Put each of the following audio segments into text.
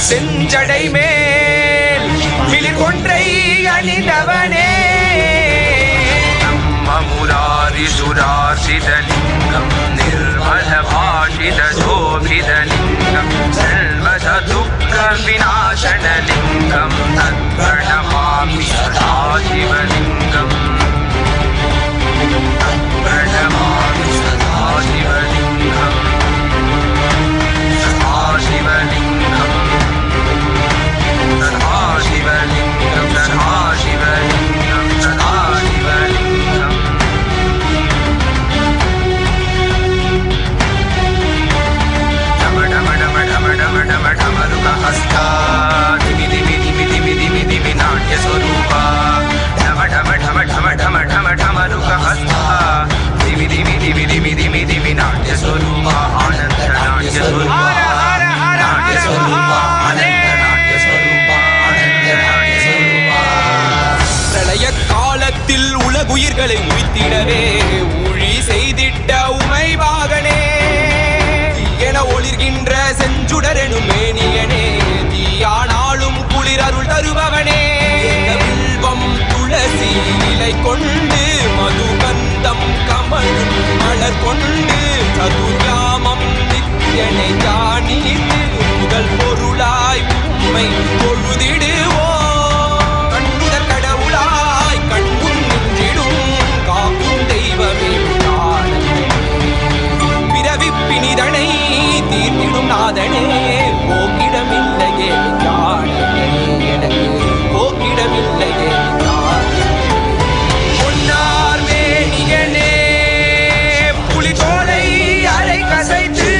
செஞ்சடை மேல் மிளிர் கொன்றை அணிந்தவனே முராரிசுராசிதலிங்கம் நிர்மலபாஷிதோபிதலிங்கம் சர்வதுக்க விநாசனலிங்கம் தத்பிரணமாமி சதாசிவலிங்கம் தத்பிரணமாமி சதாசிவலிங்கம் சதாசிவலிங்கம் சதாசிவலிங்கம் சதாசிவலிங்கம் சதாசிவலிங்கம் हस्ता दिमि दिमि दिमि दिमि दिमि दिमि नाट्य स्वरूपा ढम ढम ढम ढम ढम ढम ढम रुक हस्ता दिमि दिमि दिमि दिमि दिमि दिमि नाट्य स्वरूपा आनंद नाट्य स्वरूपा नाट्य स्वरूपा आनंद नाट्य स्वरूपा आनंद नाट्य स्वरूपा प्रलय காலத்தில் உலகுயிர்களை உய்த்திடவே ஊழி செய்திட்ட உமை வாகனே என ஒளிர்கின்ற செஞ்சுடரெனும் மேனியனே தீயானாலும் குளிர் அருள் தருபவனே வில்வம் துளசி இலை கொண்டு மதுகந்தம் கமழும் மலர் கொண்டு சதுர்யாமம் நித்யனை ஜானித்து முதல் பொருளாய் உம்மை பொழுதிடுவோ கண்ணுதற் கடவுளாய் கண்முன் நின்றிடும் காக்கும் தெய்வமே பிறவிப்பினிதனை தீர்த்திடும் நாதனே போக்கிடமில்லையே எனக்கு போக்கிடமில்லையே பொன்னார் மேனியனே புலிதோலை அரை கசைத்து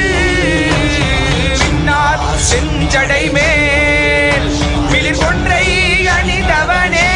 விண்ணார் செஞ்சடை மேல் மிளிர் கொன்றை அணிந்தவனே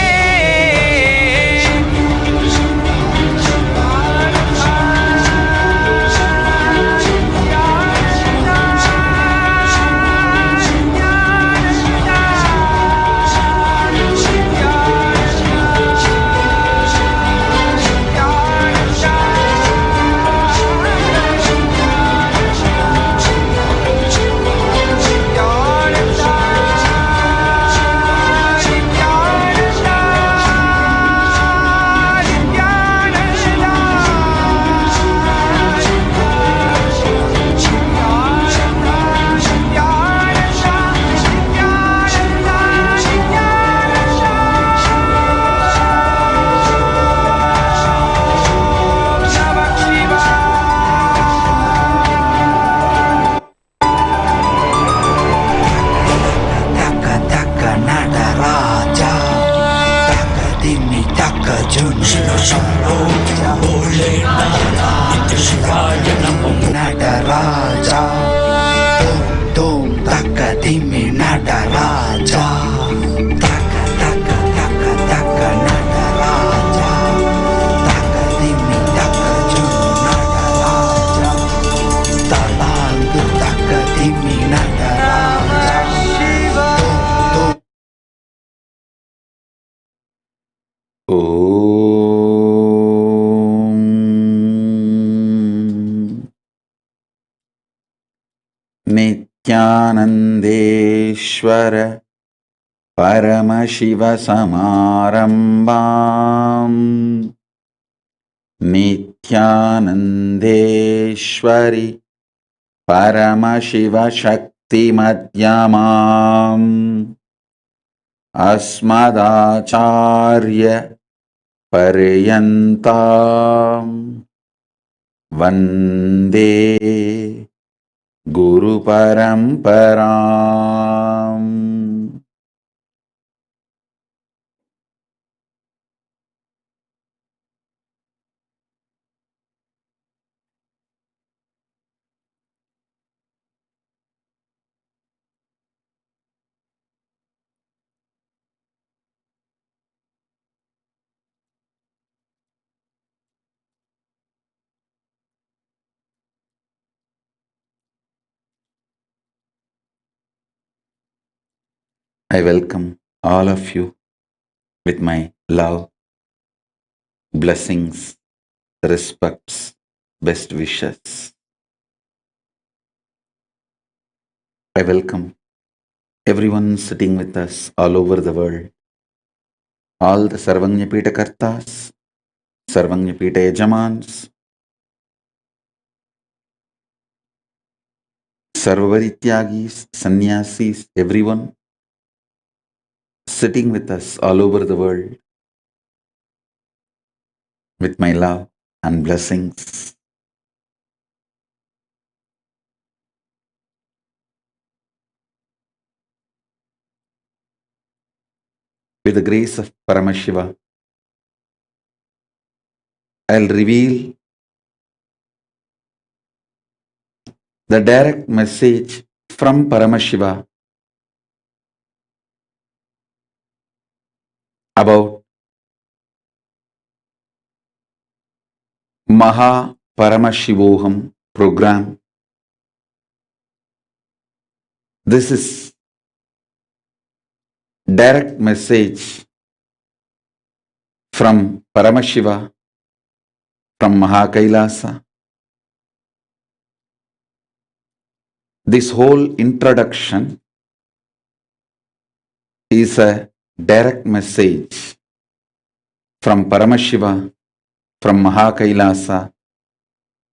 நடராஜா தோம் தக்க திம்மி நடராஜா தக்க தக்க தக்க தக்க நடராஜா தக்க திம்மி தக்க ஜுனு நடராஜா தலாந்து தக்க திம்மி நடராஜா नित्यानन्देश्वर परमशिवसमारम्भाम् नित्यानन्देश्वरि परमशिवशक्तिमध्यमाम् अस्मदाचार्य पर्यन्ताम् वन्दे गुरु परंपराम्. I welcome all of you with my love, blessings, respects, best wishes. I welcome everyone sitting with us all over the world, all the Sarvanyapita Kartas, Sarvanyapita Yajamans, Sarvarityagis, Sannyasis, everyone sitting with us all over the world with my love and blessings. With the grace of Paramashiva, I'll reveal the direct message from Paramashiva about Maha Paramashivoham program. This is direct message from Paramashiva, from Maha KAILASA. This whole introduction is a direct message from Paramashiva, from Maha KAILASA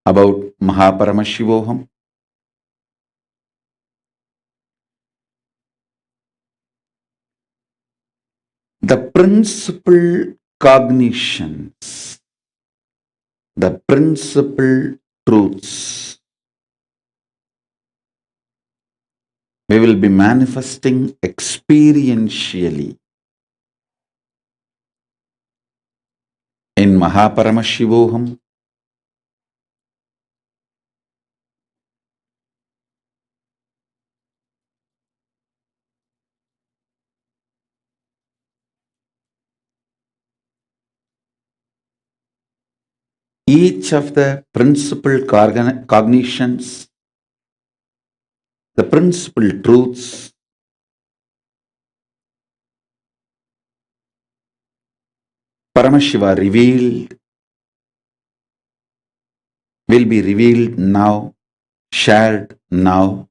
about Maha Paramashivoham. The principal cognitions, the principal truths we will be manifesting experientially in Maha Paramashivoham. Each of the principal cognitions, the principal truths Paramashiva revealed will be revealed now, shared now.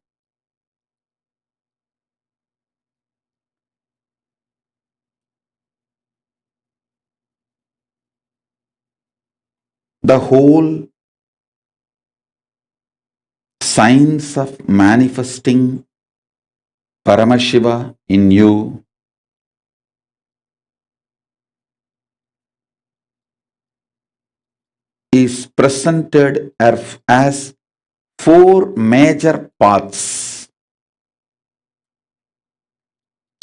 The whole science of manifesting Paramashiva in you is presented as four major paths: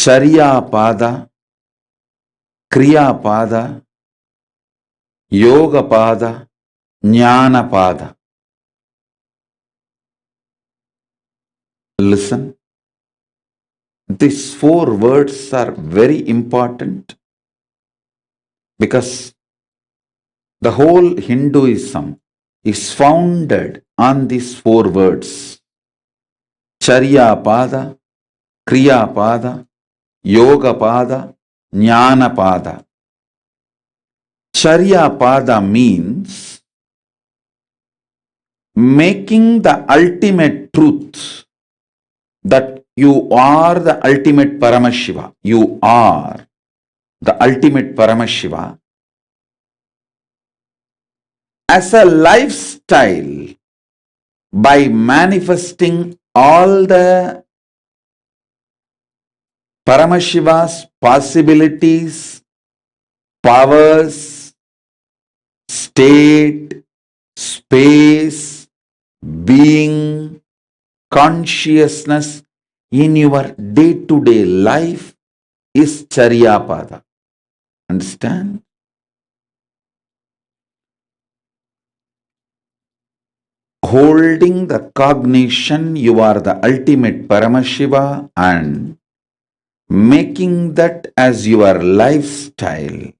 Charya Pada, Kriya Pada, Yoga Pada, Jnana Pada. Listen, these four words are very important because the whole Hinduism is founded on these four words: Charya Pada, Kriya Pada, Yoga Pada, Jnana Pada. Charya Pada means making the ultimate truth that you are the ultimate Paramashiva. You are the ultimate Paramashiva as a lifestyle by manifesting all the Paramashiva's possibilities, powers, state, space, being, consciousness in your day-to-day life is Charyapada. Understand? Holding the cognition you are the ultimate Paramashiva and making that as your lifestyle,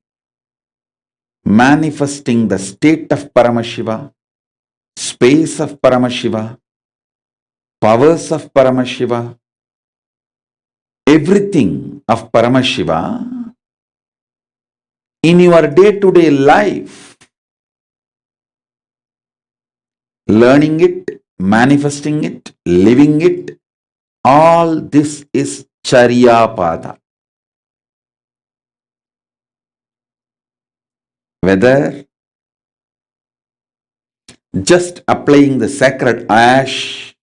manifesting the state of Paramashiva, space of Paramashiva, powers of Paramashiva, everything of Paramashiva in your day-to-day life, learning it, manifesting it, living it, all this is Charyapada. Whether just applying the sacred ash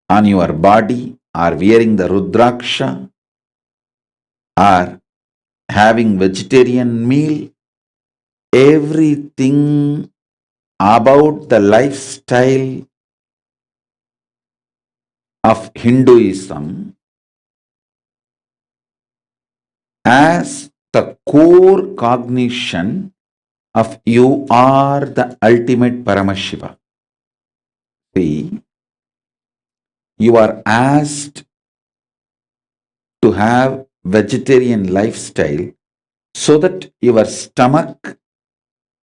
on your body, or wearing the Rudraksha, or having vegetarian meal, everything about the lifestyle of Hinduism as the core cognition of you are the ultimate Paramashiva. See, you are asked to have vegetarian lifestyle so that your stomach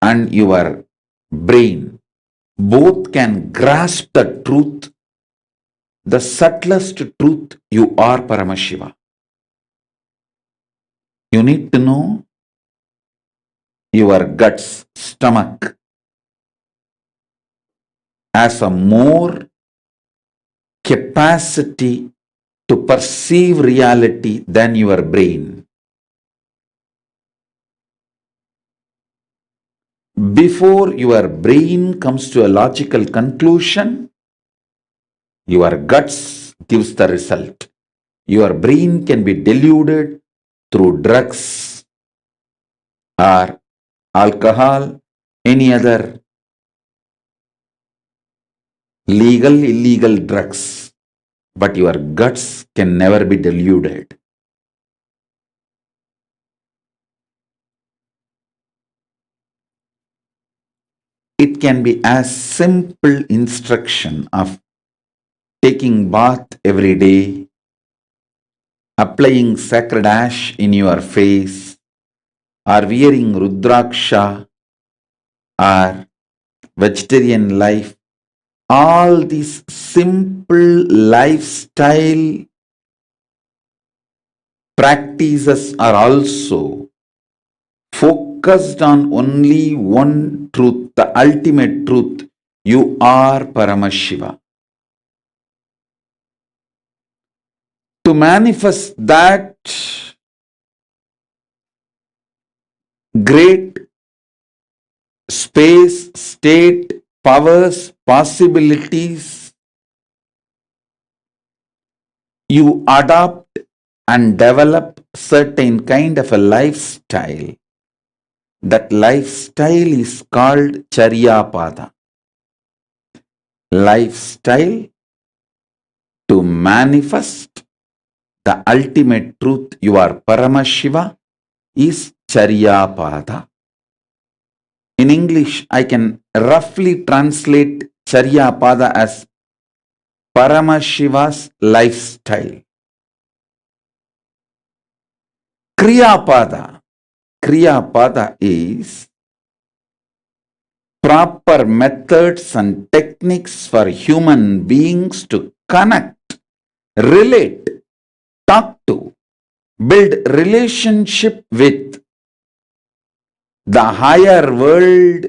and your brain both can grasp the truth, the subtlest truth, you are Paramashiva. You need to know your guts, stomach, as a more capacity to perceive reality than your brain. Before your brain comes to a logical conclusion, your guts gives the result. Your brain can be deluded through drugs or alcohol, any other legal, illegal drugs, but your guts can never be deluded. It can be as simple instruction of taking bath every day, applying sacred ash in your face, or wearing Rudraksha, or vegetarian life. All these simple lifestyle practices are also focused on only one truth, the ultimate truth. You are Paramashiva. To manifest that great space, state, powers, possibilities, you adopt and develop certain kind of a lifestyle. That lifestyle is called Charyapada. Lifestyle to manifest the ultimate truth, you are Paramashiva, is Charyapada. In English, I can roughly translate Charyapada as Paramashiva's lifestyle. Kriyapada. Kriyapada is proper methods and techniques for human beings to connect, relate, talk to, build relationship with the higher world,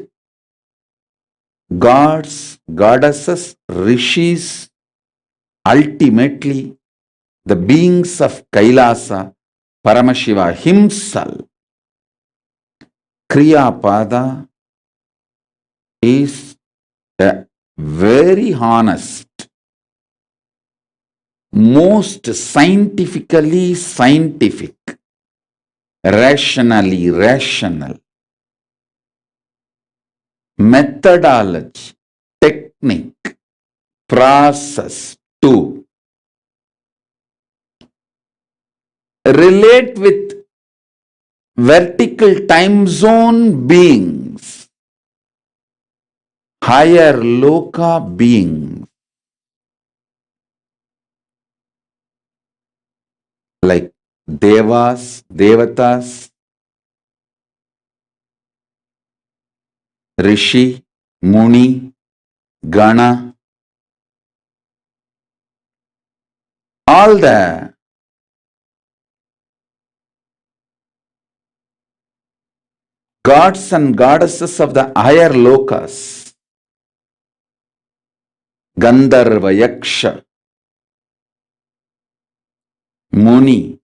gods, goddesses, rishis, ultimately the beings of Kailasa, Paramashiva himself. Kriyapada is a very honest, most scientifically scientific, rationally rational methodology, technique, process to relate with vertical time zone beings, higher loka beings, like devas, devatas, rishi, muni, gana, all the gods and goddesses of the higher lokas, Gandharva, Yaksha, Muni,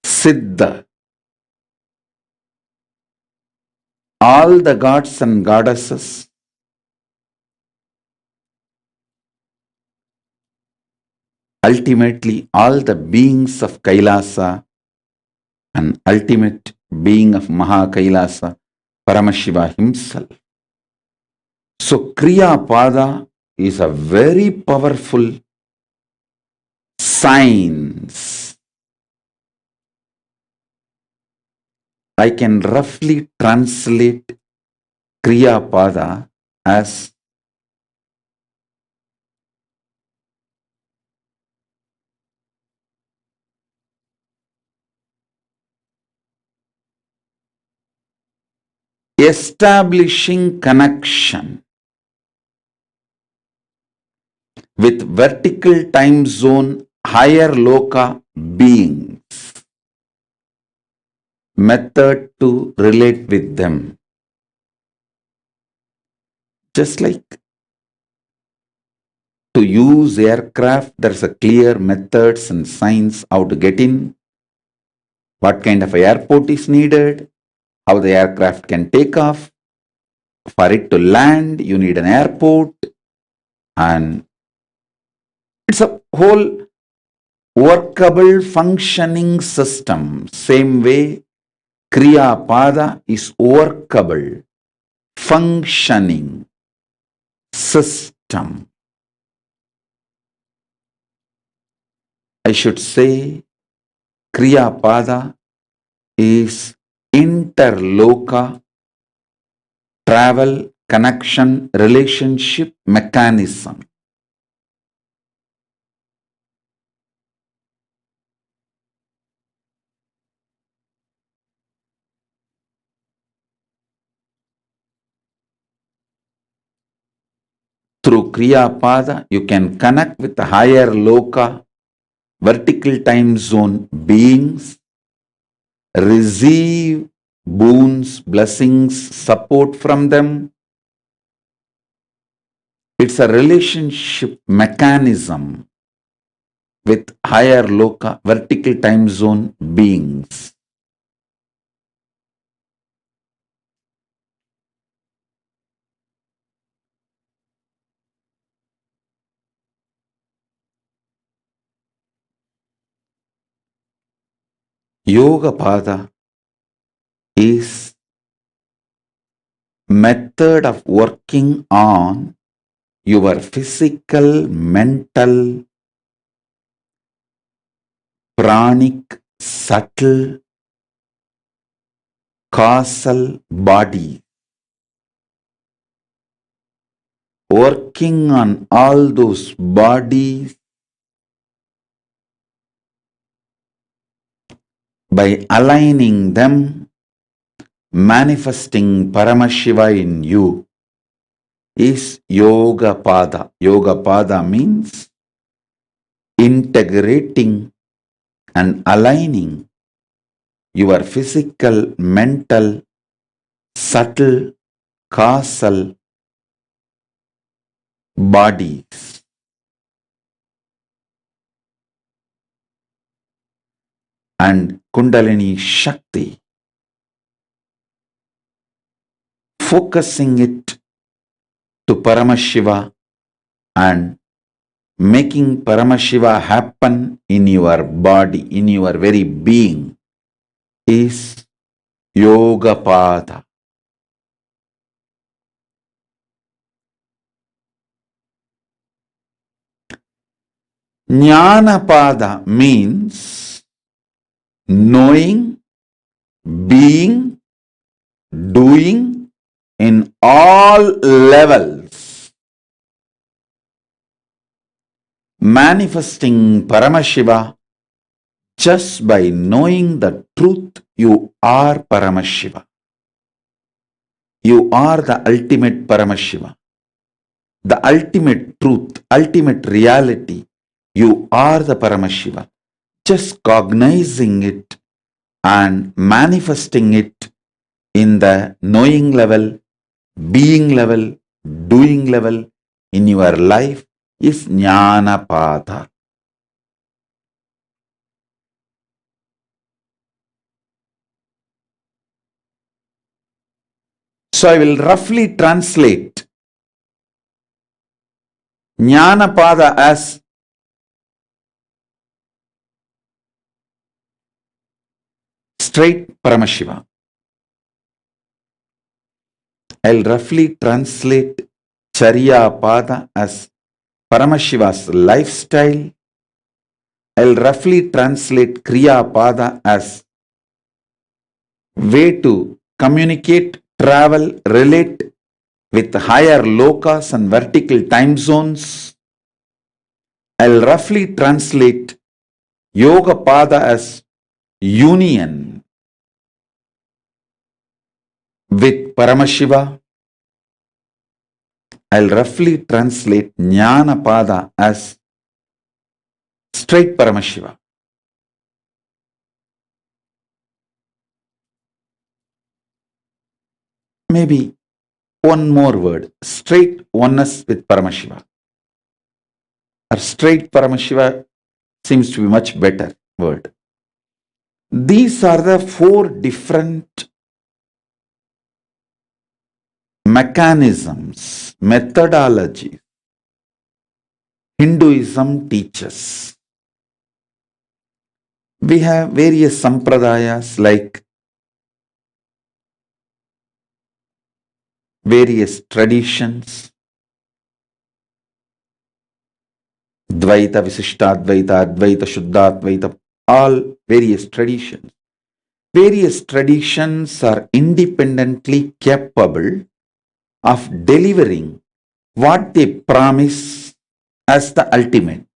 Siddha, all the gods and goddesses, ultimately all the beings of Kailasa and ultimate being of Maha Kailasa, Paramashiva himself. So Kriya Pada is a very powerful science. I can roughly translate Kriya Pada as establishing connection with vertical time zone higher loka beings, method to relate with them. Just like to use aircraft, there's a clear methods and signs how to get in, what kind of airport is needed, how the aircraft can take off. For it to land, you need an airport, and it's a whole workable functioning system. Same way, Kriya Pada is workable, functioning system. I should say Kriya Pada is interloka travel, connection, relationship mechanism. Through Kriya Pada, you can connect with the higher loka, vertical time zone beings, receive boons, blessings, support from them. It's a relationship mechanism with higher loka, vertical time zone beings. Yoga Pada is method of working on your physical, mental, pranic, subtle, causal body. Working on all those bodies by aligning them, manifesting Paramashiva in you is Yoga Pada. Yoga Pada means integrating and aligning your physical, mental, subtle, causal bodies and Kundalini Shakti, focusing it to Paramashiva and making Paramashiva happen in your body, in your very being, is Yoga Pada. Jnana Pada means knowing, being, doing in all levels, manifesting Paramashiva just by knowing the truth. You are Paramashiva. You are the ultimate Paramashiva, the ultimate truth, ultimate reality. You are the Paramashiva. Just cognizing it and manifesting it in the knowing level, being level, doing level in your life is Jnana Pada. So I will roughly translate Jnanapada as straight Paramashiva. I'll roughly translate Charyapada as Paramashiva's lifestyle. I'll roughly translate Kriyapada as way to communicate, travel, relate with higher lokas and vertical time zones. I'll roughly translate Yoga Pada as union with Paramashiva. I'll roughly translate Jnana Pada as straight Paramashiva. Maybe one more word, straight oneness with Paramashiva. Or straight Paramashiva seems to be much better word. These are the four different mechanisms, methodologies Hinduism teaches. We have various sampradayas like various traditions, Dvaita, Visishtadvaita, Advaita, Shuddhadvaita, all various traditions. Various traditions are independently capable of delivering what they promise as the ultimate.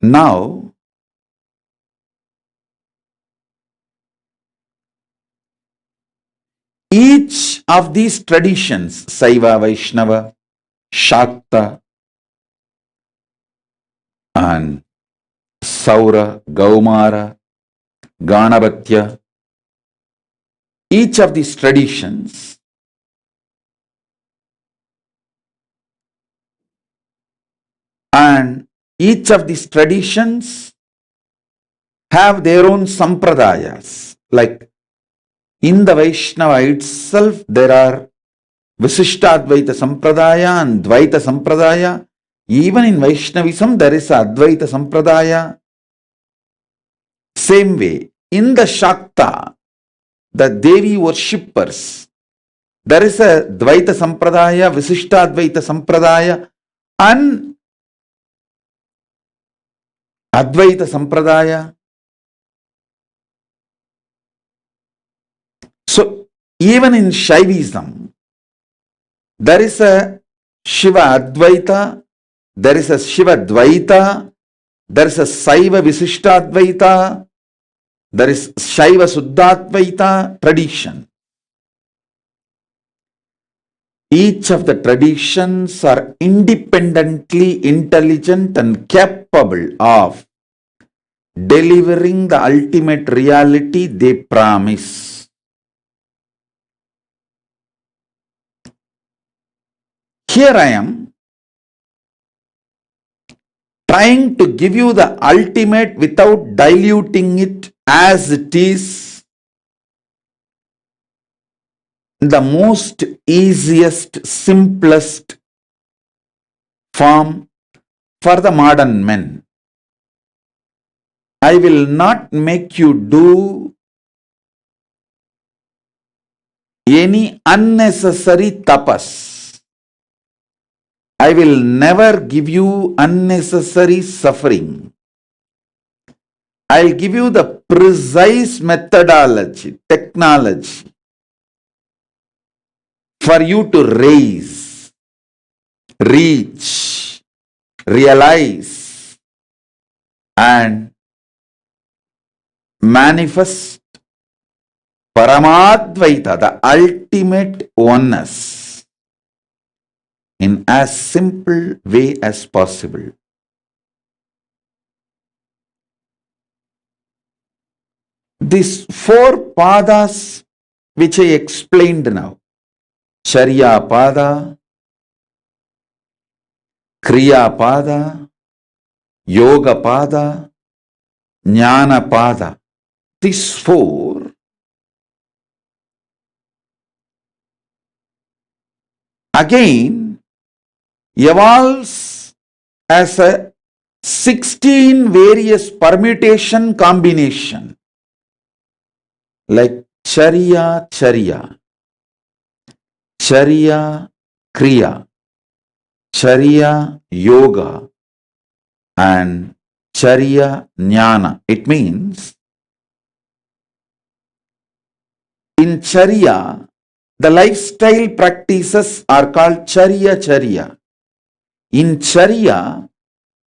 Now, each of these traditions, Saiva, Vaishnava, Shakta, and Saura, Gaumara, Ganabhatya, each of these traditions and each of these traditions have their own sampradayas. Like in the Vaishnava itself, there are Visishtadvaita Sampradaya and Dvaita Sampradaya. Even in Vaishnavism, there is Advaita Sampradaya. Same way, in the Shakta, the Devi worshippers, there is a Dvaita Sampradaya, Visishtadvaita Sampradaya, and Advaita Sampradaya. So, even in Shaivism, there is a Shiva Advaita, there is a Shiva Dvaita, there is a Saiva Visishtadvaita, there is Shaiva Suddhadvaita tradition. Each of the traditions are independently intelligent and capable of delivering the ultimate reality they promise. Here I am trying to give you the ultimate without diluting it as it is, the most easiest, simplest form for the modern men. I will not make you do any unnecessary tapas. I will never give you unnecessary suffering. I'll give you the precise methodology, technology for you to raise, reach, realize, and manifest Paramadvaita, the ultimate oneness, in as simple way as possible. These four padas which I explained now, Charya Pada, Kriya Pada, Yoga Pada, Jnana Pada, these four again evolves as a 16 various permutation combination like Charya Charya, Charya Kriya, Charya Yoga, and Charya Jnana. It means in Charya, the lifestyle practices are called Charya Charya. In Charya,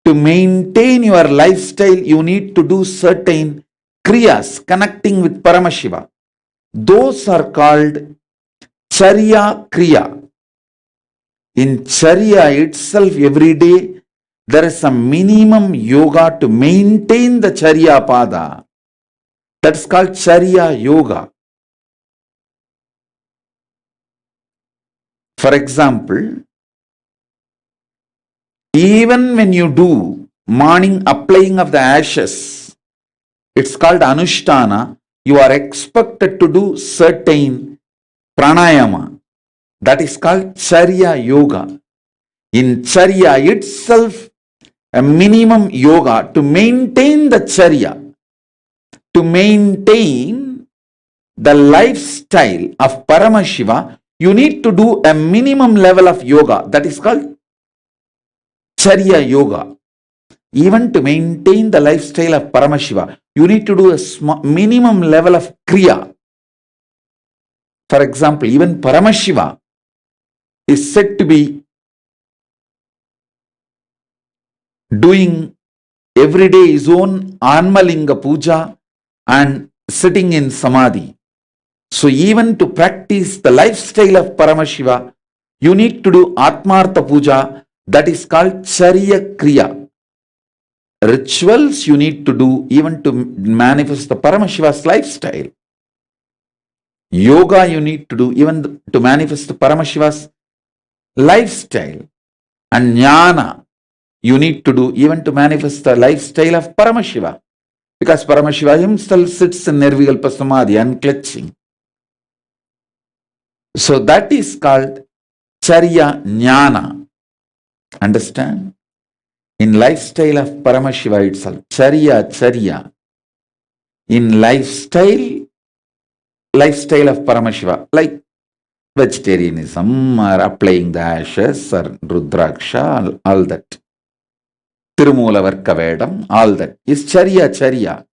to maintain your lifestyle, you need to do certain kriyas connecting with Paramashiva. Those are called Charya Kriya. In Charya itself, every day, there is a minimum yoga to maintain the Charya Pada. That's called Charya Yoga. For example, even when you do morning applying of the ashes, it's called Anushtana, you are expected to do certain pranayama. That is called Charya Yoga. In Charya itself, a minimum yoga to maintain the Charya, to maintain the lifestyle of Paramashiva, you need to do a minimum level of yoga. That is called Charya Yoga. Even to maintain the lifestyle of Paramashiva, you need to do a minimum level of Kriya. For example, even Paramashiva is said to be doing every day his own Anmalinga Puja and sitting in Samadhi. So even to practice the lifestyle of Paramashiva, you need to do Atmartha Puja, that is called Charya Kriya. Rituals you need to do even to manifest the Paramashiva's lifestyle. Yoga you need to do even to manifest the Paramashiva's lifestyle. And Jnana you need to do even to manifest the lifestyle of Paramashiva. Because Paramashiva himself sits in Nirvikalpa Samadhi, unclutching. So that is called Charya Jnana. Understand? In lifestyle of Paramashiva itself, Charya Charya. In lifestyle of Paramashiva, like vegetarianism or applying the ashes or Rudraksha, all that. Tirumulavarka Vedam, all that is Charya Charya.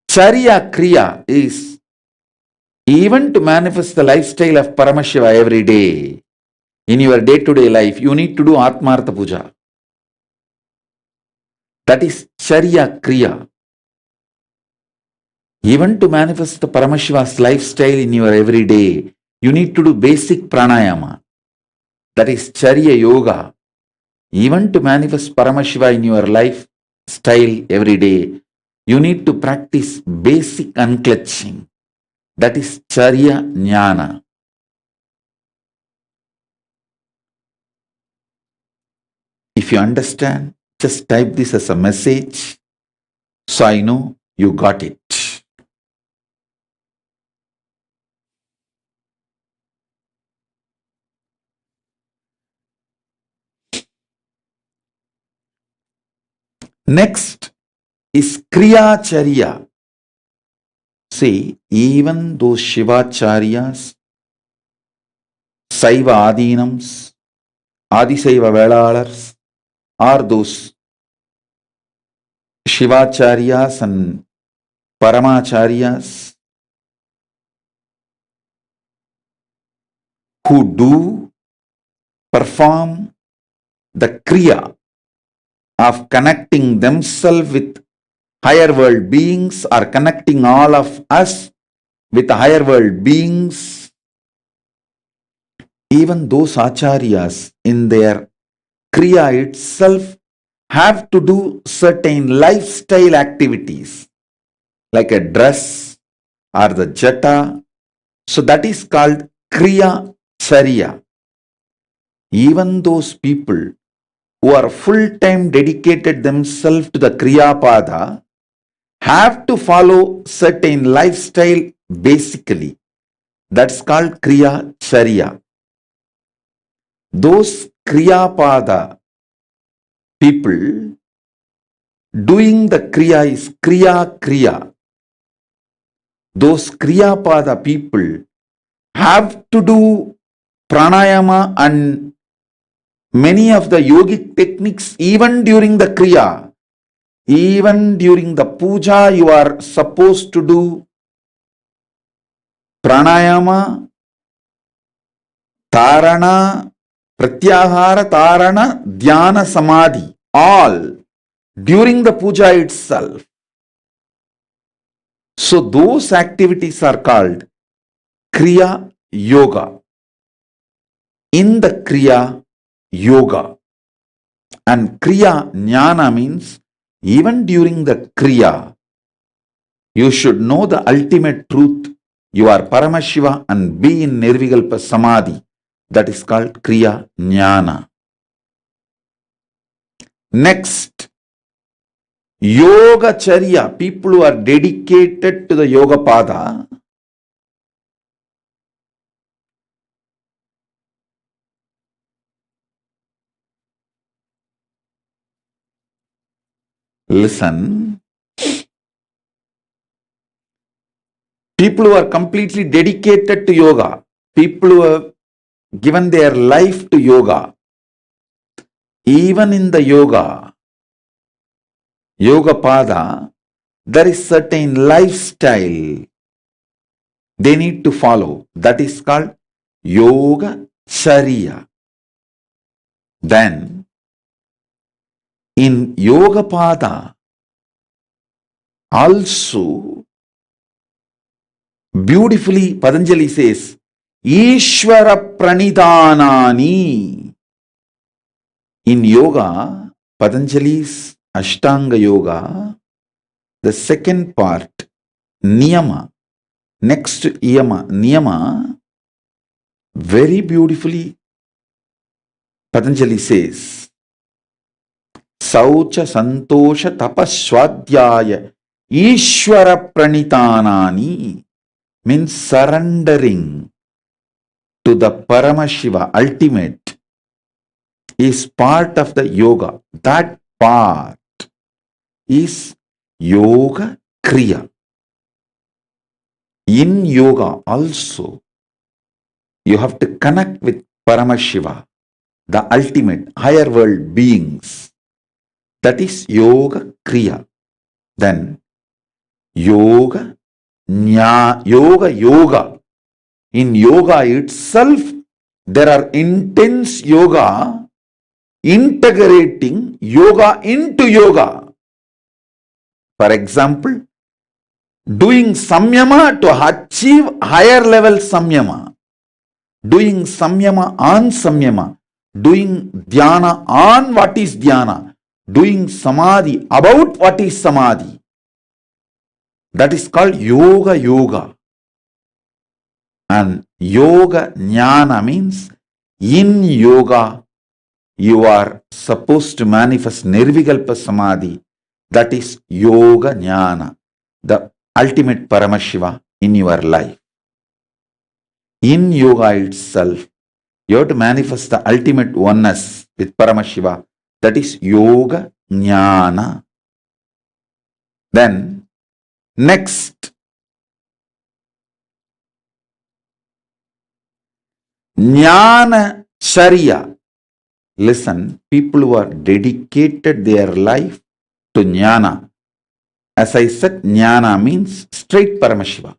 Charya Kriya is even to manifest the lifestyle of Paramashiva every day. In your day-to-day life, you need to do Atmartha Puja. That is Charya Kriya. Even to manifest the Paramashiva's lifestyle in your everyday, you need to do basic pranayama. That is Charya Yoga. Even to manifest Paramashiva in your lifestyle every day, you need to practice basic unclutching. That is Charya Jnana. If you understand, just type this as a message so I know you got it. Next is Kriya Charya. See, even those Shivacharyas, Saiva Adinams, Adisaiva Velalars, are those Shivacharyas and Paramacharyas who do perform the Kriya of connecting themselves with higher world beings or connecting all of us with higher world beings. Even those acharyas in their Kriya itself have to do certain lifestyle activities like a dress or the jata. So that is called Kriya Charya. Even those people who are full-time dedicated themselves to the Kriya Pada have to follow certain lifestyle basically. That's called Kriya Charya. Those Kriyapada people doing the Kriya is Kriya Kriya. Those Kriyapada people have to do pranayama and many of the yogic techniques even during the Kriya. Even during the puja, you are supposed to do pranayama, tarana, pratyahara, tarana, dhyana, samadhi, all during the puja itself. So those activities are called Kriya Yoga. In the Kriya Yoga and Kriya Jnana means even during the Kriya, you should know the ultimate truth. You are Paramashiva and be in Nirvikalpa Samadhi. That is called Kriya Jnana. Next, Yoga Charya, people who are dedicated to the Yoga Pada. Listen, people who are completely dedicated to yoga, people who have given their life to yoga, even in the yoga pada, there is certain lifestyle they need to follow. That is called yoga charya. Then, in yoga pada, also beautifully Patanjali says, Ishvara pranidhanani. In yoga, Patanjali's Ashtanga Yoga, the second part, Niyama, next to Yama, Niyama, very beautifully Patanjali says, Saucha Santosha Tapaswadhyaya Ishvara Pranithanani means surrendering to the Paramashiva, ultimate, is part of the yoga. That part is yoga kriya. In yoga also, you have to connect with Paramashiva, the ultimate higher world beings. That is yoga kriya. Then yoga yoga. In yoga itself, there are intense yoga integrating yoga into yoga. For example, doing samyama to achieve higher level samyama, doing samyama on samyama, doing dhyana on what is dhyana, doing samadhi about what is samadhi. That is called yoga yoga. And yoga jnana means in yoga you are supposed to manifest nirvikalpa samadhi. That is yoga jnana, the ultimate Paramashiva in your life. In yoga itself, you have to manifest the ultimate oneness with Paramashiva. That is yoga jnana. Then, next, jnana charya. Listen, people who are dedicated their life to jnana. As I said, jnana means straight Paramashiva.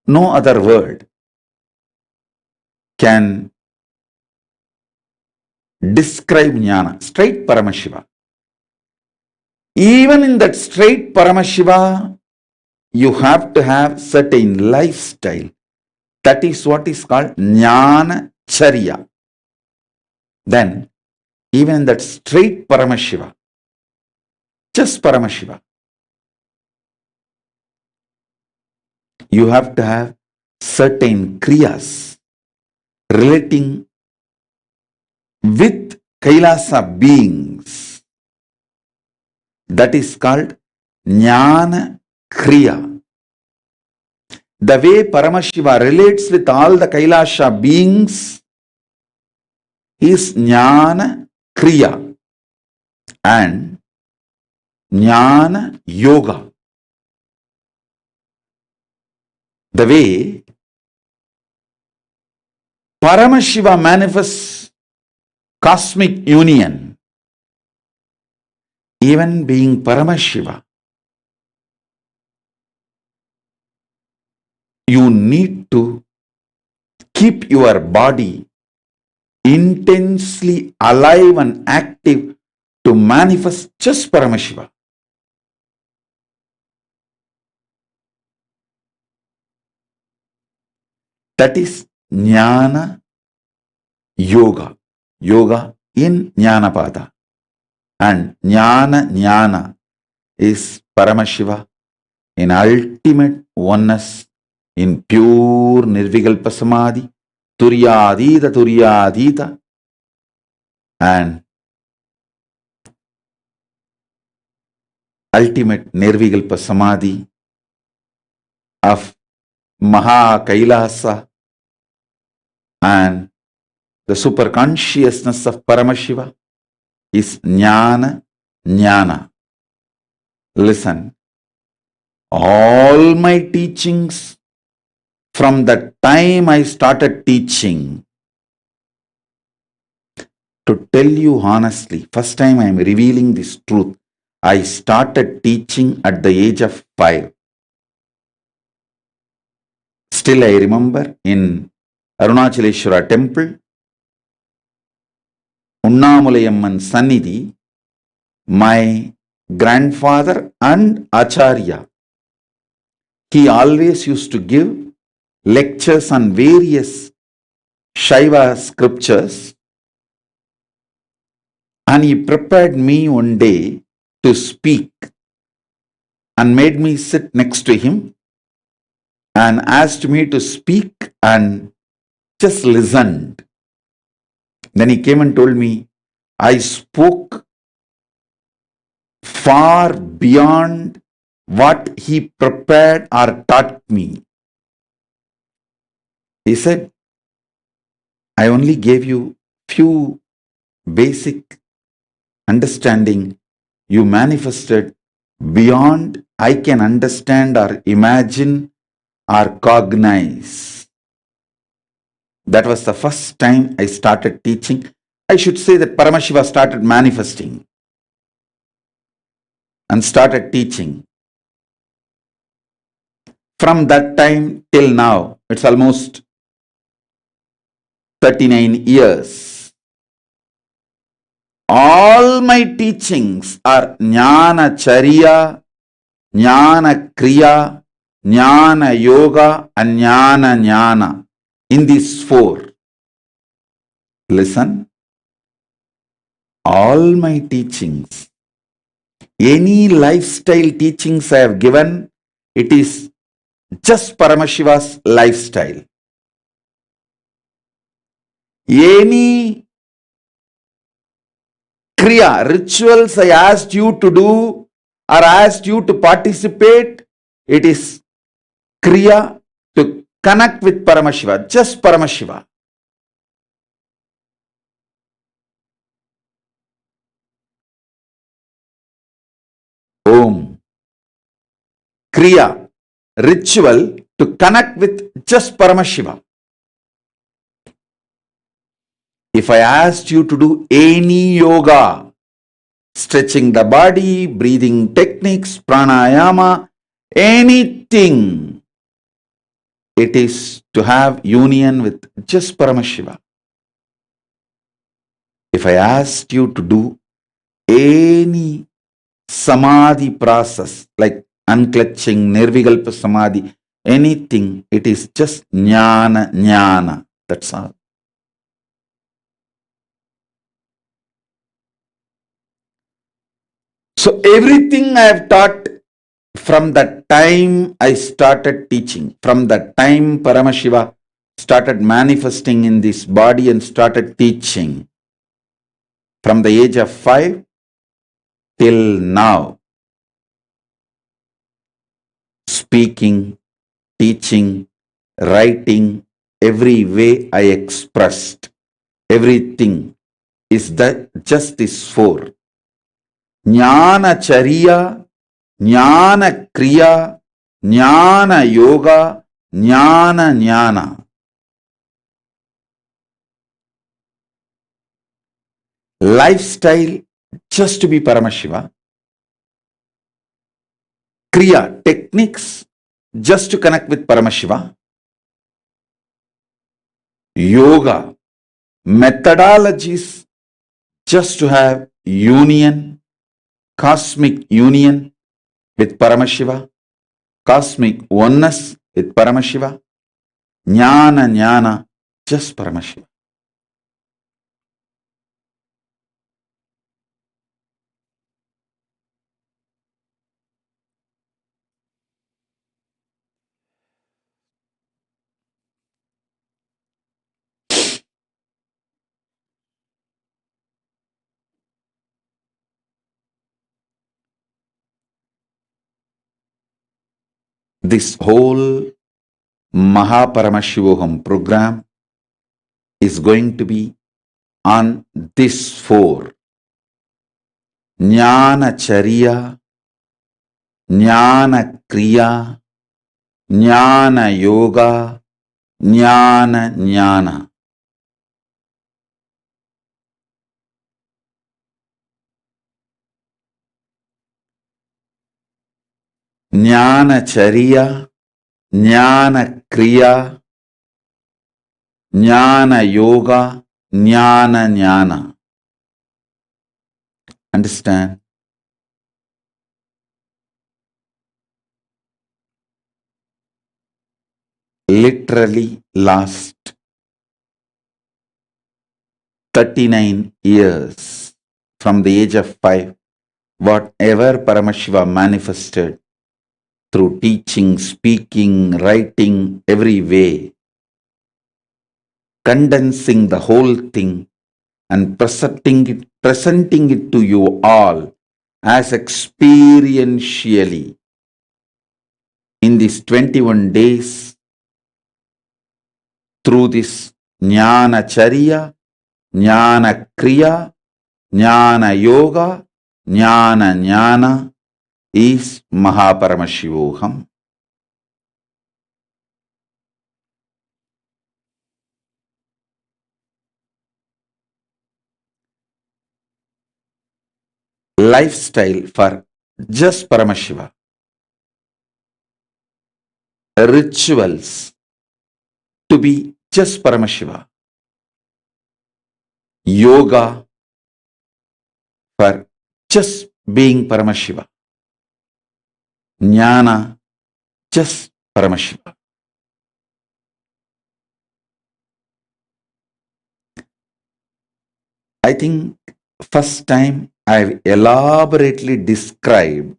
No other word can describe jnana. Straight Paramashiva. Even in that straight Paramashiva, you have to have certain lifestyle. That is what is called jnana charya. Then, even in that straight Paramashiva, just Paramashiva, you have to have certain kriyas relating with Kailasa beings. That is called jnana kriya. The way Paramashiva relates with all the Kailasa beings, is Jnana Kriya and Jnana Yoga. The way Paramashiva manifests cosmic union, even being Paramashiva, you need to keep your body intensely alive and active to manifest just Paramashiva. That is Jnana Yoga. Yoga in Jnanapada. And Jnana is Paramashiva in ultimate oneness, in pure Nirvikalpa Samadhi, Turyadita, and ultimate Nirvikalpa Samadhi of Maha KAILASA and the super consciousness of Paramashiva is Jnana. Listen, all my teachings from the time I started teaching, to tell you honestly, first time I am revealing this truth, I started teaching at the age of 5. Still I remember in Arunachaleshwara temple, Unnamulayamman Sannidhi, my grandfather and Acharya, he always used to give lectures on various Shaiva scriptures, and he prepared me one day to speak and made me sit next to him and asked me to speak and just listened. Then he came and told me, I spoke far beyond what he prepared or taught me. He said, I only gave you few basic understanding. You manifested beyond I can understand or imagine or cognize. That was the first time I started teaching. I should say that Paramashiva started manifesting and started teaching. From that time till now, it's almost 39 years. All my teachings are Jnana Charya, Jnana Kriya, Jnana Yoga and Jnana. In these 4. Listen, all my teachings, any lifestyle teachings I have given, it is just Paramashiva's lifestyle. Any Kriya, rituals I asked you to do or asked you to participate, it is Kriya to connect with Paramashiva, just Paramashiva. Om. Kriya, ritual to connect with just Paramashiva. If I asked you to do any yoga, stretching the body, breathing techniques, pranayama, anything, it is to have union with just Paramashiva. If I asked you to do any samadhi process like unclutching, nirvikalpa samadhi, anything, it is just jnana. That's all. So everything I have taught from the time I started teaching, from the time Paramashiva started manifesting in this body and started teaching, from the age of 5 till now, speaking, teaching, writing, every way I expressed, everything is that just this four. Jnana Chariya, Jnana Kriya, Jnana Yoga, Jnana Jnana. Lifestyle just to be Paramashiva. Kriya, techniques just to connect with Paramashiva. Yoga, methodologies just to have union, cosmic union with Paramashiva, cosmic oneness with Paramashiva. Jnana Jnana, just Paramashiva. This whole Maha Paramashivoham program is going to be on this four. Jnana Chariya, Jnana Kriya, Jnana Yoga, Jnana Jnana. Jnana Chariya, Jnana Kriya, Jnana Yoga, Jnana Jnana. Understand? Literally last 39 years from the age of 5, whatever Paramashiva manifested through teaching, speaking, writing, every way, condensing the whole thing and presenting it to you all as experientially in these 21 days through this Jnana Chariya, Jnana Kriya, Jnana Yoga, Jnana Jnana is Maha Paramashivoham. Lifestyle for just Paramashiva. Rituals to be just Paramashiva. Yoga for just being Paramashiva. Jnana, just Paramashiva. I think first time I've elaborately described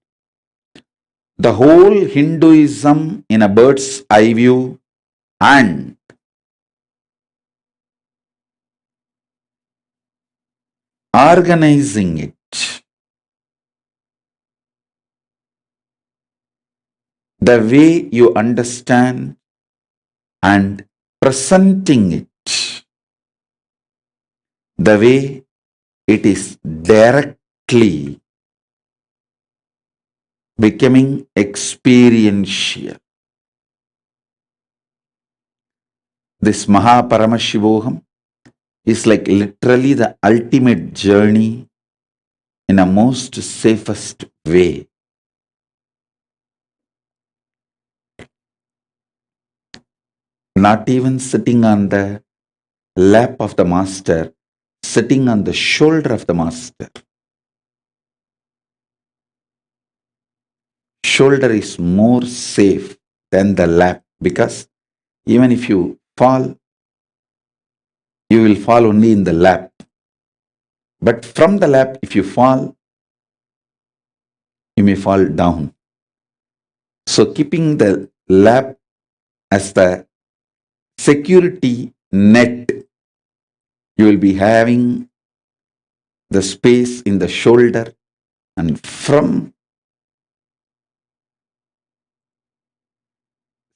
the whole Hinduism in a bird's eye view and organizing it. The way you understand and presenting it. The way it is directly becoming experiential. This Maha Paramashivoham is like literally the ultimate journey in a most safest way. Not even sitting on the lap of the master, sitting on the shoulder of the master. Shoulder is more safe than the lap because even if you fall, you will fall only in the lap. But from the lap, if you fall, you may fall down. So keeping the lap as the security net, you will be having the space in the shoulder, and from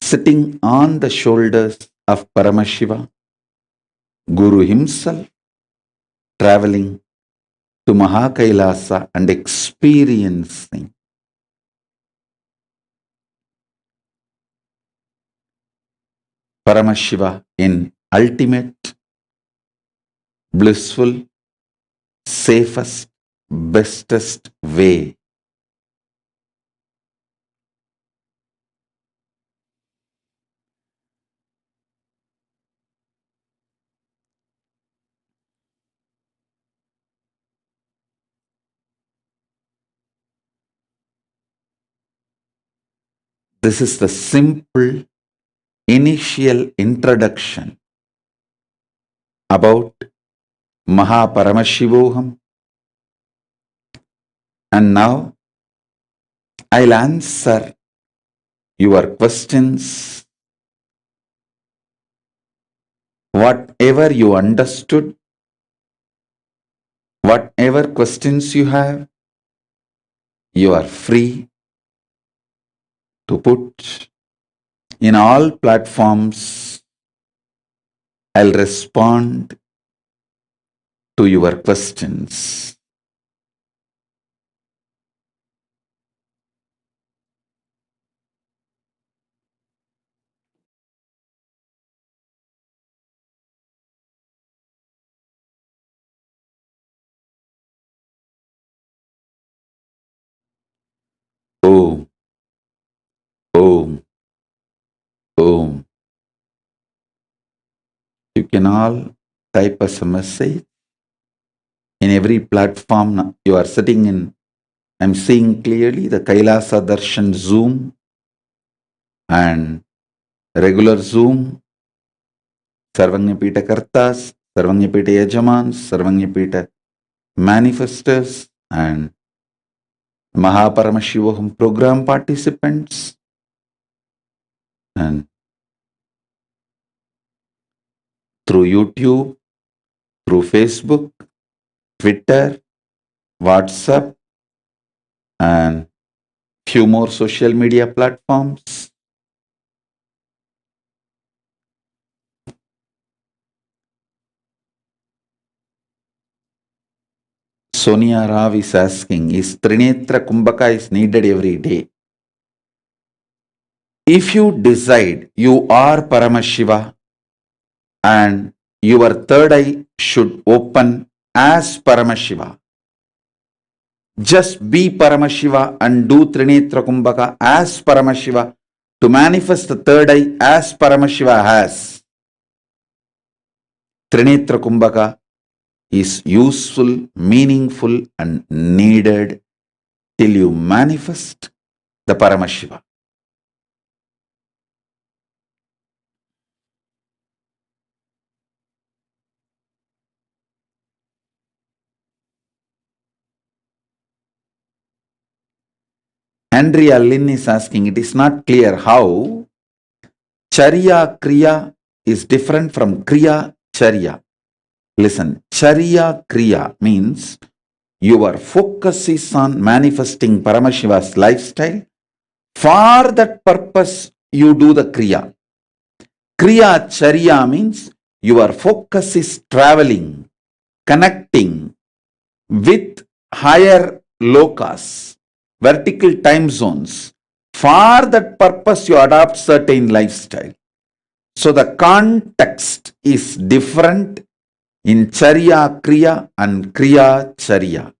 sitting on the shoulders of Paramashiva, Guru himself, traveling to Maha KAILASA and experiencing Paramashiva in ultimate, blissful, safest, bestest way. This is the simple initial introduction about Maha Paramashivoham. And now I'll answer your questions. Whatever you understood, whatever questions you have, you are free to put in all platforms. I'll respond to your questions. Om, Om, Om. You can all type as a message. In every platform you are sitting in, I'm seeing clearly the Kailasa Darshan Zoom and regular Zoom, Sarvanyapita Kartas, Sarvanyapita Yajamans, Sarvanyapita Manifestors, and Maha Paramashivoham program participants, and through YouTube, through Facebook, Twitter, WhatsApp, and few more social media platforms. Sonia Rao is asking, is Trinetra Kumbhaka is needed every day? If you decide you are Paramashiva and your third eye should open as Paramashiva, just be Paramashiva and do Trinetra Kumbhaka as Paramashiva to manifest the third eye as Paramashiva has. Trinetra Kumbhaka is useful, meaningful, and needed till you manifest the Paramashiva. Andrea Lynn is asking, it is not clear how Charya Kriya is different from Kriya Charya. Listen, Charya Kriya means your focus is on manifesting Paramashiva's lifestyle. For that purpose, you do the Kriya. Kriya Charya means your focus is traveling, connecting with higher lokas, vertical time zones. For that purpose, you adopt certain lifestyle. So the context is different in Charya Kriya and Kriya Charya.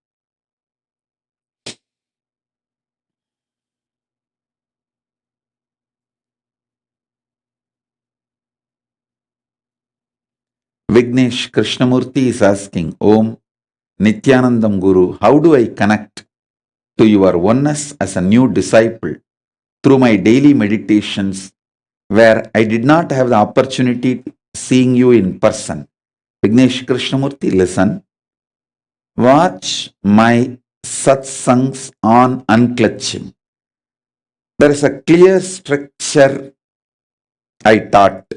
Vignesh Krishnamurti is asking, Om Nithyanandam Guru, how do I connect to your oneness as a new disciple through my daily meditations where I did not have the opportunity seeing you in person? Vignesh Krishnamurti, listen. Watch my satsangs on unclutching. There is a clear structure I taught.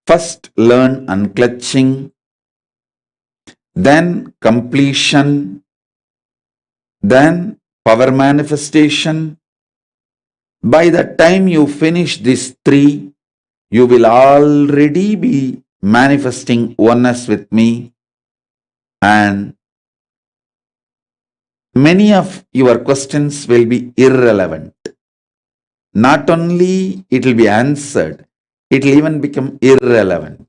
First, learn unclutching, then completion, then power manifestation. By the time you finish these three, you will already be manifesting oneness with me. And many of your questions will be irrelevant. Not only it will be answered, it will even become irrelevant.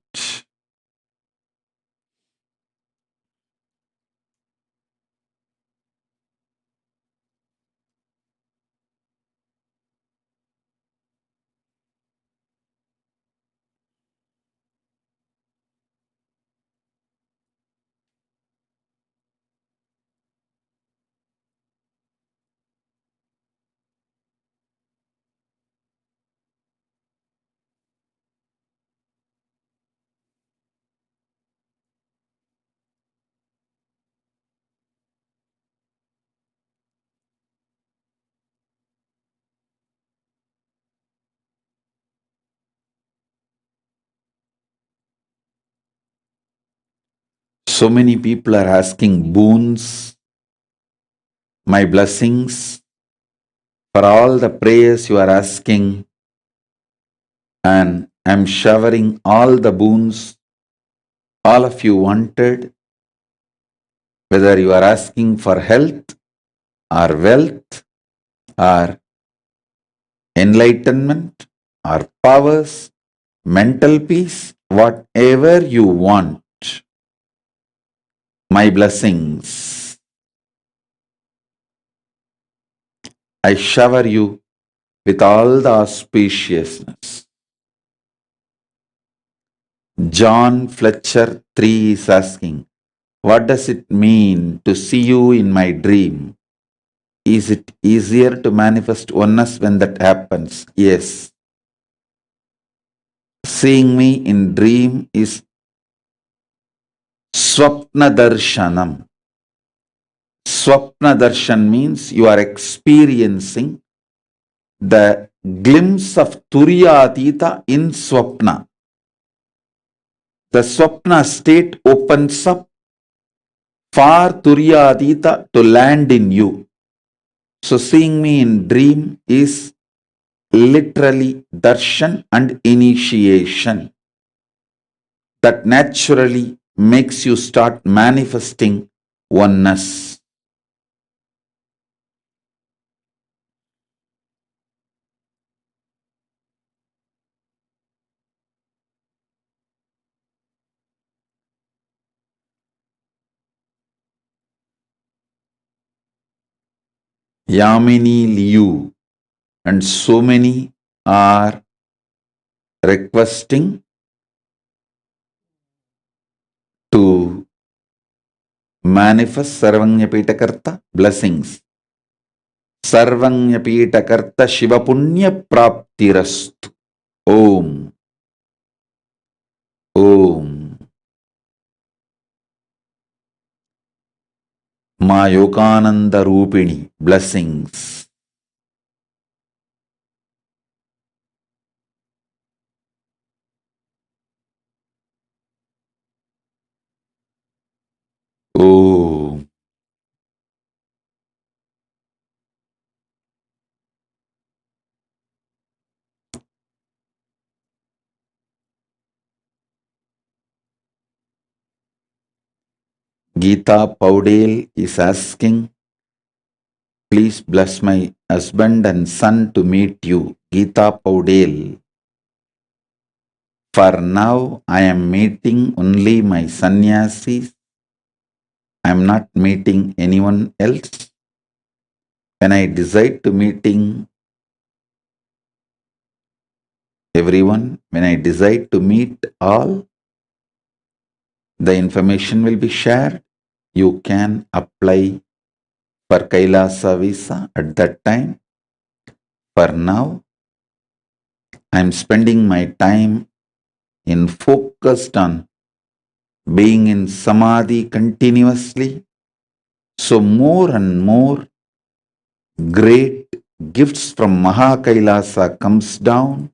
So many people are asking boons, my blessings, for all the prayers you are asking, and I'm showering all the boons all of you wanted, whether you are asking for health or wealth or enlightenment or powers, mental peace, whatever you want. My blessings, I shower you with all the auspiciousness. John Fletcher 3 is asking, what does it mean to see you in my dream? Is it easier to manifest oneness when that happens? Yes. Seeing me in dream is Swapna Darshanam. Swapna Darshan means you are experiencing the glimpse of Turyatita in Swapna. The Swapna state opens up for Turyatita to land in you. So seeing me in dream is literally darshan and initiation that naturally makes you start manifesting oneness. Yamini Liu and so many are requesting to manifest Sarvanyapitakarta blessings. Sarvanyapitakarta Shiva Punya Praptirastu. Om. Om. Ma Yogananda Rupini blessings. Om. Geeta Paudel is asking, please bless my husband and son to meet you. Geeta Paudel. For now, I am meeting only my sannyasis. I am not meeting anyone else. When I decide to meeting everyone, when I decide to meet all, the information will be shared. You can apply for KAILASA visa at that time. For now, I am spending my time in focused on being in samadhi continuously. So more and more great gifts from Maha KAILASA comes down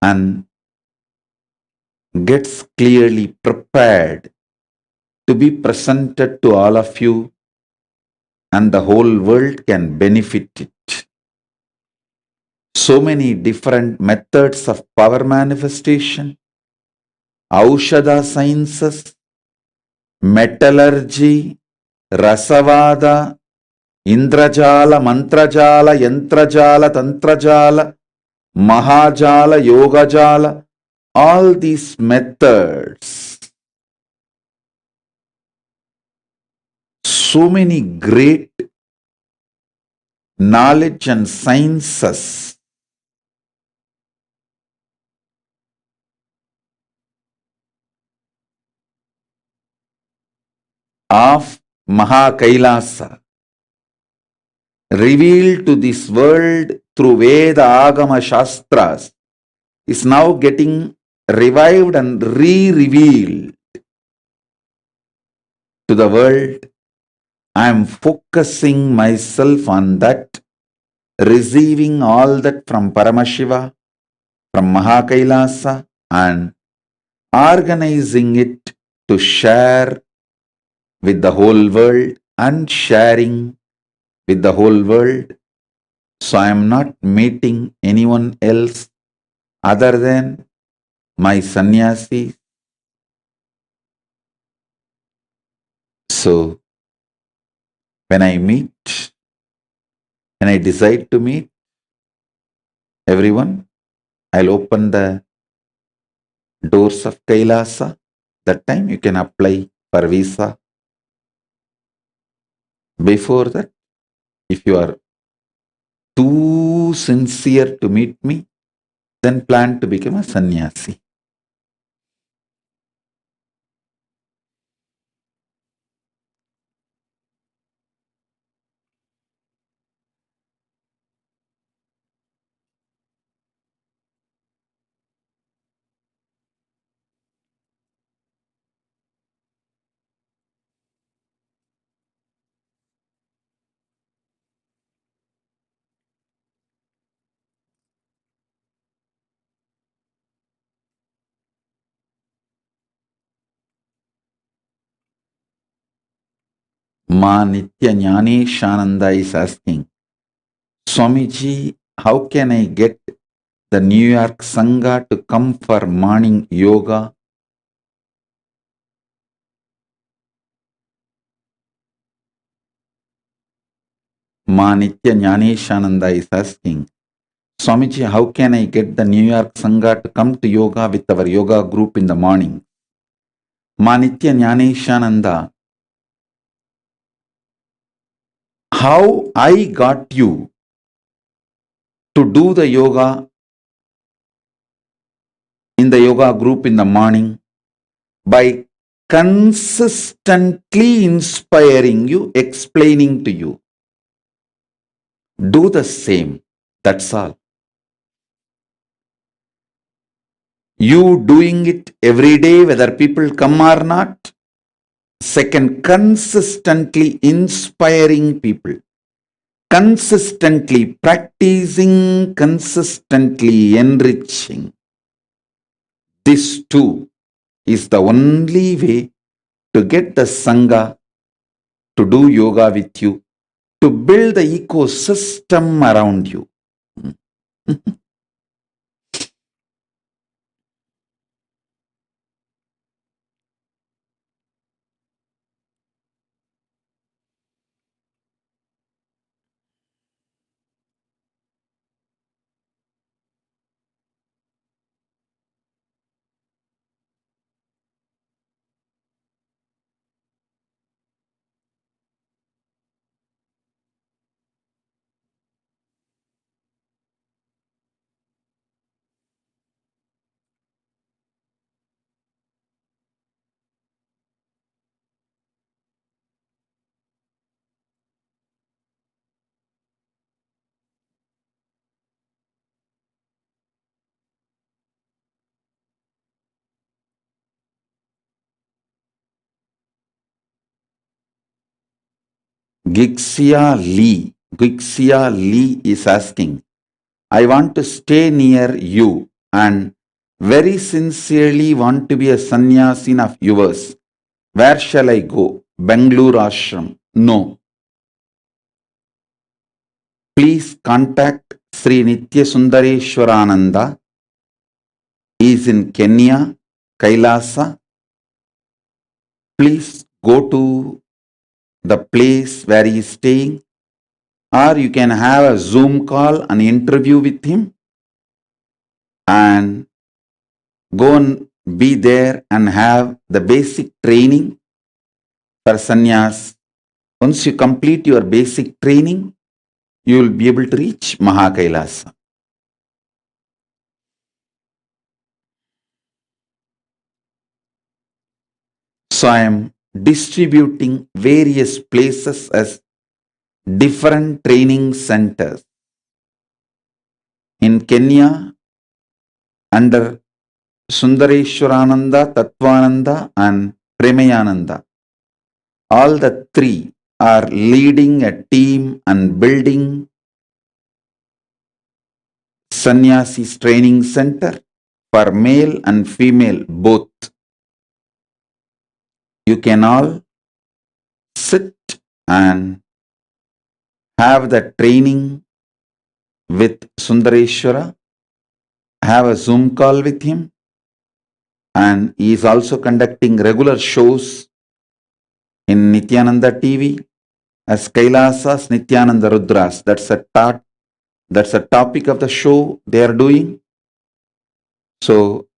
and gets clearly prepared to be presented to all of you, and the whole world can benefit it. So many different methods of power manifestation, Aushadha sciences, metallurgy, rasavada, indrajala, mantrajala, yantrajala, tantrajala, mahajala, yogajala, all these methods, so many great knowledge and sciences of Maha KAILASA revealed to this world through Veda, Agama, Shastras is now getting revived and re-revealed to the world. I am focusing myself on that, receiving all that from Paramashiva, from Maha KAILASA, and organizing it to share with the whole world and sharing with the whole world. So I am not meeting anyone else other than my sannyasi. So when I meet, when I decide to meet everyone, I'll open the doors of Kailasa. That time you can apply for visa. Before that, if you are too sincere to meet me, then plan to become a sannyasi. Ma Nithyananda is asking, Swamiji, how can I get the New York Sangha to come for morning yoga? Ma Nithyananda is asking, Swamiji, how can I get the New York Sangha to come to yoga with our yoga group in the morning? Ma Nithyananda, how I got you to do the yoga in the yoga group in the morning? By consistently inspiring you, explaining to you. Do the same. That's all. You doing it every day, whether people come or not. Second, consistently inspiring people. Consistently practicing, consistently enriching. This too is the only way to get the Sangha to do yoga with you, to build the ecosystem around you. Gixia Lee is asking, I want to stay near you and very sincerely want to be a sannyasin of yours. Where shall I go? Bangalore Ashram. No. Please contact Sri Nitya Sundareshwarananda. He is in Kenya, Kailasa. Please go to the place where he is staying, or you can have a Zoom call, an interview with him, and go and be there and have the basic training for sannyas. Once you complete your basic training, you will be able to reach Maha KAILASA. So I am distributing various places as different training centers. In Kenya, under Sundareshwarananda, Tattvananda, and Premayananda, all the three are leading a team and building Sannyasis Training Center for male and female both. You can all sit and have the training with Sundareshwara, have a Zoom call with him, and he is also conducting regular shows in Nithyananda TV as Kailasas Nithyananda Rudras. That's a topic of the show they are doing. So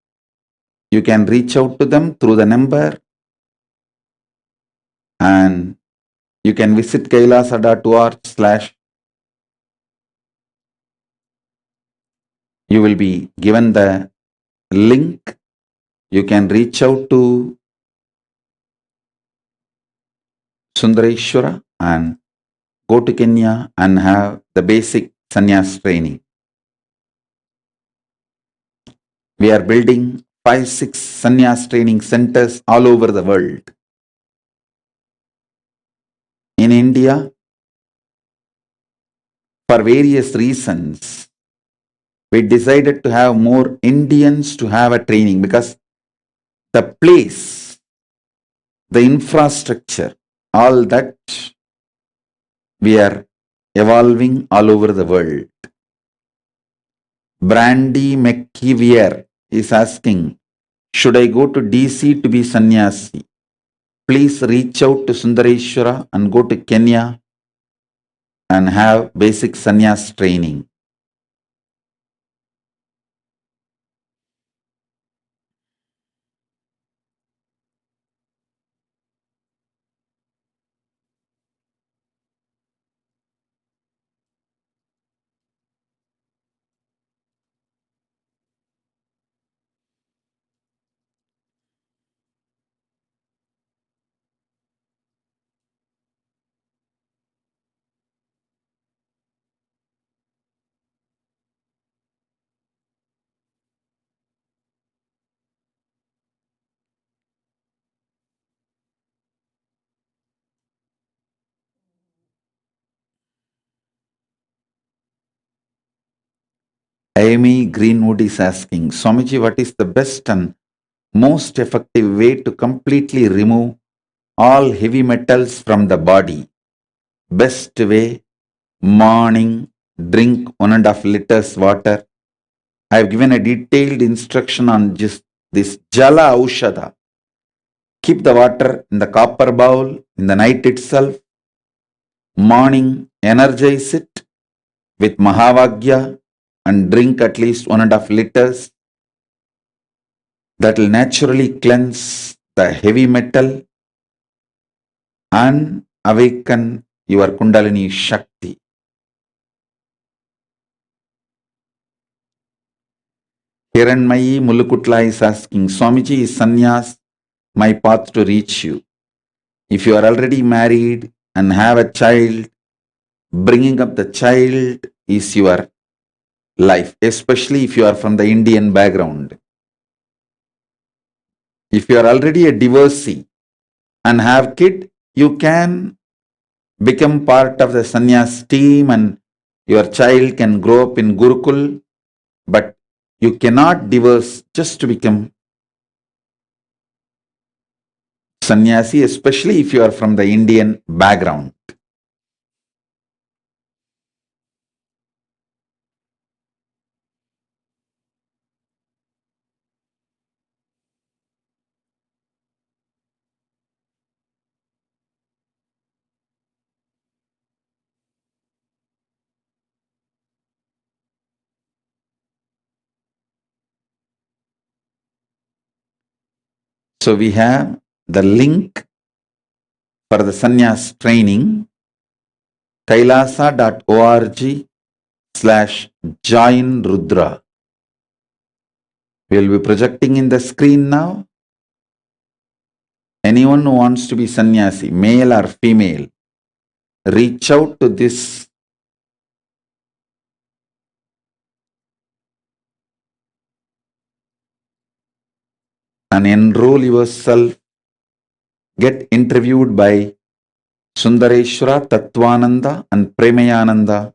you can reach out to them through the number, and you can visit kailasa.org/ you will be given the link. You can reach out to Sundareshwara and go to Kenya and have the basic sannyas training. We are building 5-6 sannyas training centers all over the world. In India, for various reasons, we decided to have more Indians to have a training because the place, the infrastructure, all that we are evolving all over the world. Brandy McKeever is asking, should I go to DC to be sannyasi? Please reach out to Sundareshwara and go to Kenya and have basic sannyas training. Amy Greenwood is asking, Swamiji, what is the best and most effective way to completely remove all heavy metals from the body? Best way, morning, drink 1.5 liters water. I have given a detailed instruction on just this Jala Aushadha. Keep the water in the copper bowl in the night itself. Morning, energize it with Mahavagya and drink at least 1.5 liters. That will naturally cleanse the heavy metal and awaken your Kundalini Shakti. Hiranmayi Mulukutla is asking, Swamiji, is sannyas my path to reach you? If you are already married and have a child, bringing up the child is your life, especially if you are from the Indian background. If you are already a divorcee and have kid, you can become part of the sannyas team and your child can grow up in Gurukul, but you cannot divorce just to become sannyasi, especially if you are from the Indian background. So we have the link for the sannyas training, kailasa.org/join Rudra. We will be projecting in the screen now. Anyone who wants to be sannyasi, male or female, reach out to this and enroll yourself. Get interviewed by Sundareshwara, Tattvananda and Premayananda.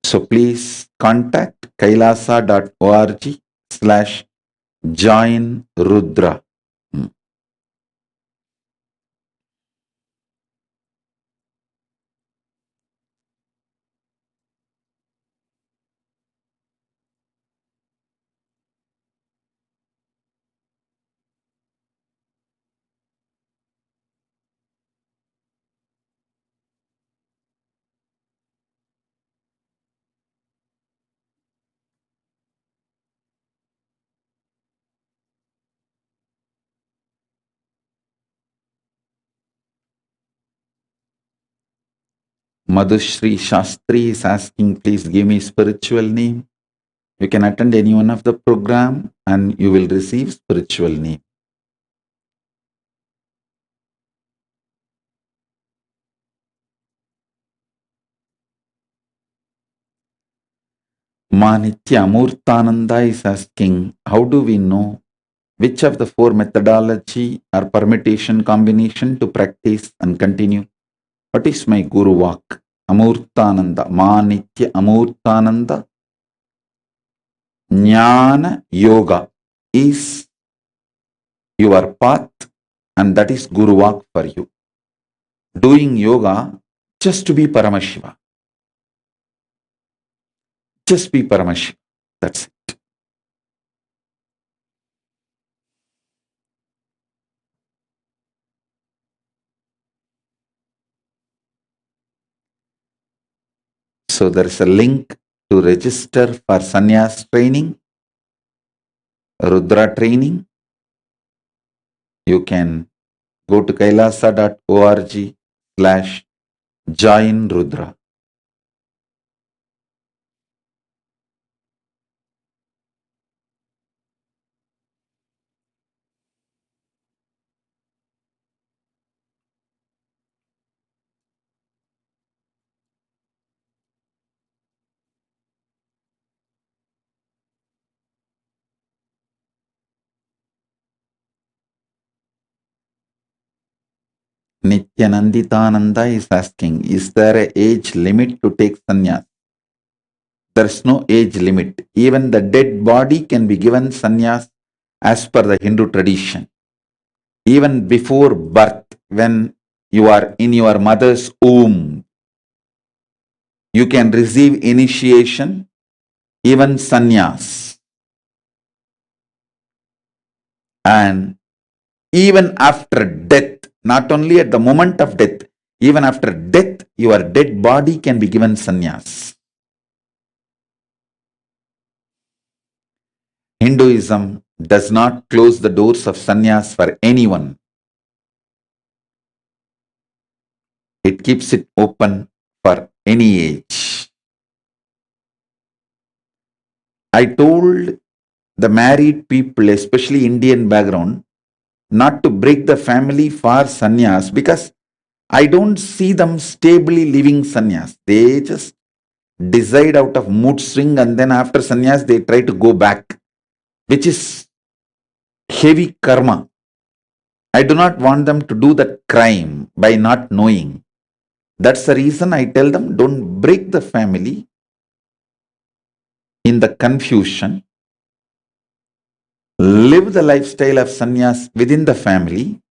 So please contact kailasa.org/join Rudra. Madhushri Shastri is asking, please give me spiritual name. You can attend any one of the program and you will receive spiritual name. Manitya Amurtananda is asking, how do we know which of the four methodology or permutation combination to practice and continue? What is my Guru Vak? Amurtananda, Manitya Amurtananda, Jnana Yoga is your path and that is Guru Vak for you. Doing yoga just to be Paramashiva. Just be Paramashiva. That's it. So there is a link to register for sannyas training, Rudra training. You can go to kailasa.org/join Rudra. Nithyananda is asking, is there an age limit to take sannyas? There is no age limit. Even the dead body can be given sannyas as per the Hindu tradition. Even before birth, when you are in your mother's womb, you can receive initiation, even sannyas. And even after death, not only at the moment of death, even after death, your dead body can be given sannyas. Hinduism does not close the doors of sannyas for anyone. It keeps it open for any age. I told the married people, especially Indian background, not to break the family for sannyas because I don't see them stably living sannyas. They just decide out of mood swing and then after sannyas they try to go back, which is heavy karma. I do not want them to do that crime by not knowing. That's the reason I tell them, don't break the family in the confusion. Live the lifestyle of sannyas within the family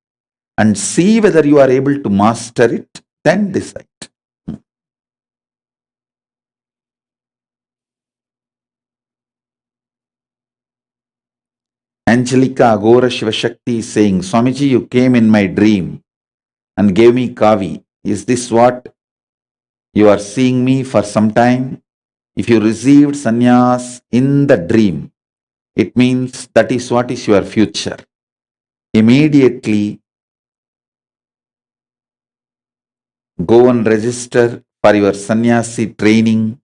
and see whether you are able to master it, then decide. Angelica Agora Shivashakti is saying, Swamiji, you came in my dream and gave me kavi. Is this what you are seeing me for some time? If you received sannyas in the dream, it means that is what is your future. Immediately go and register for your sannyasi training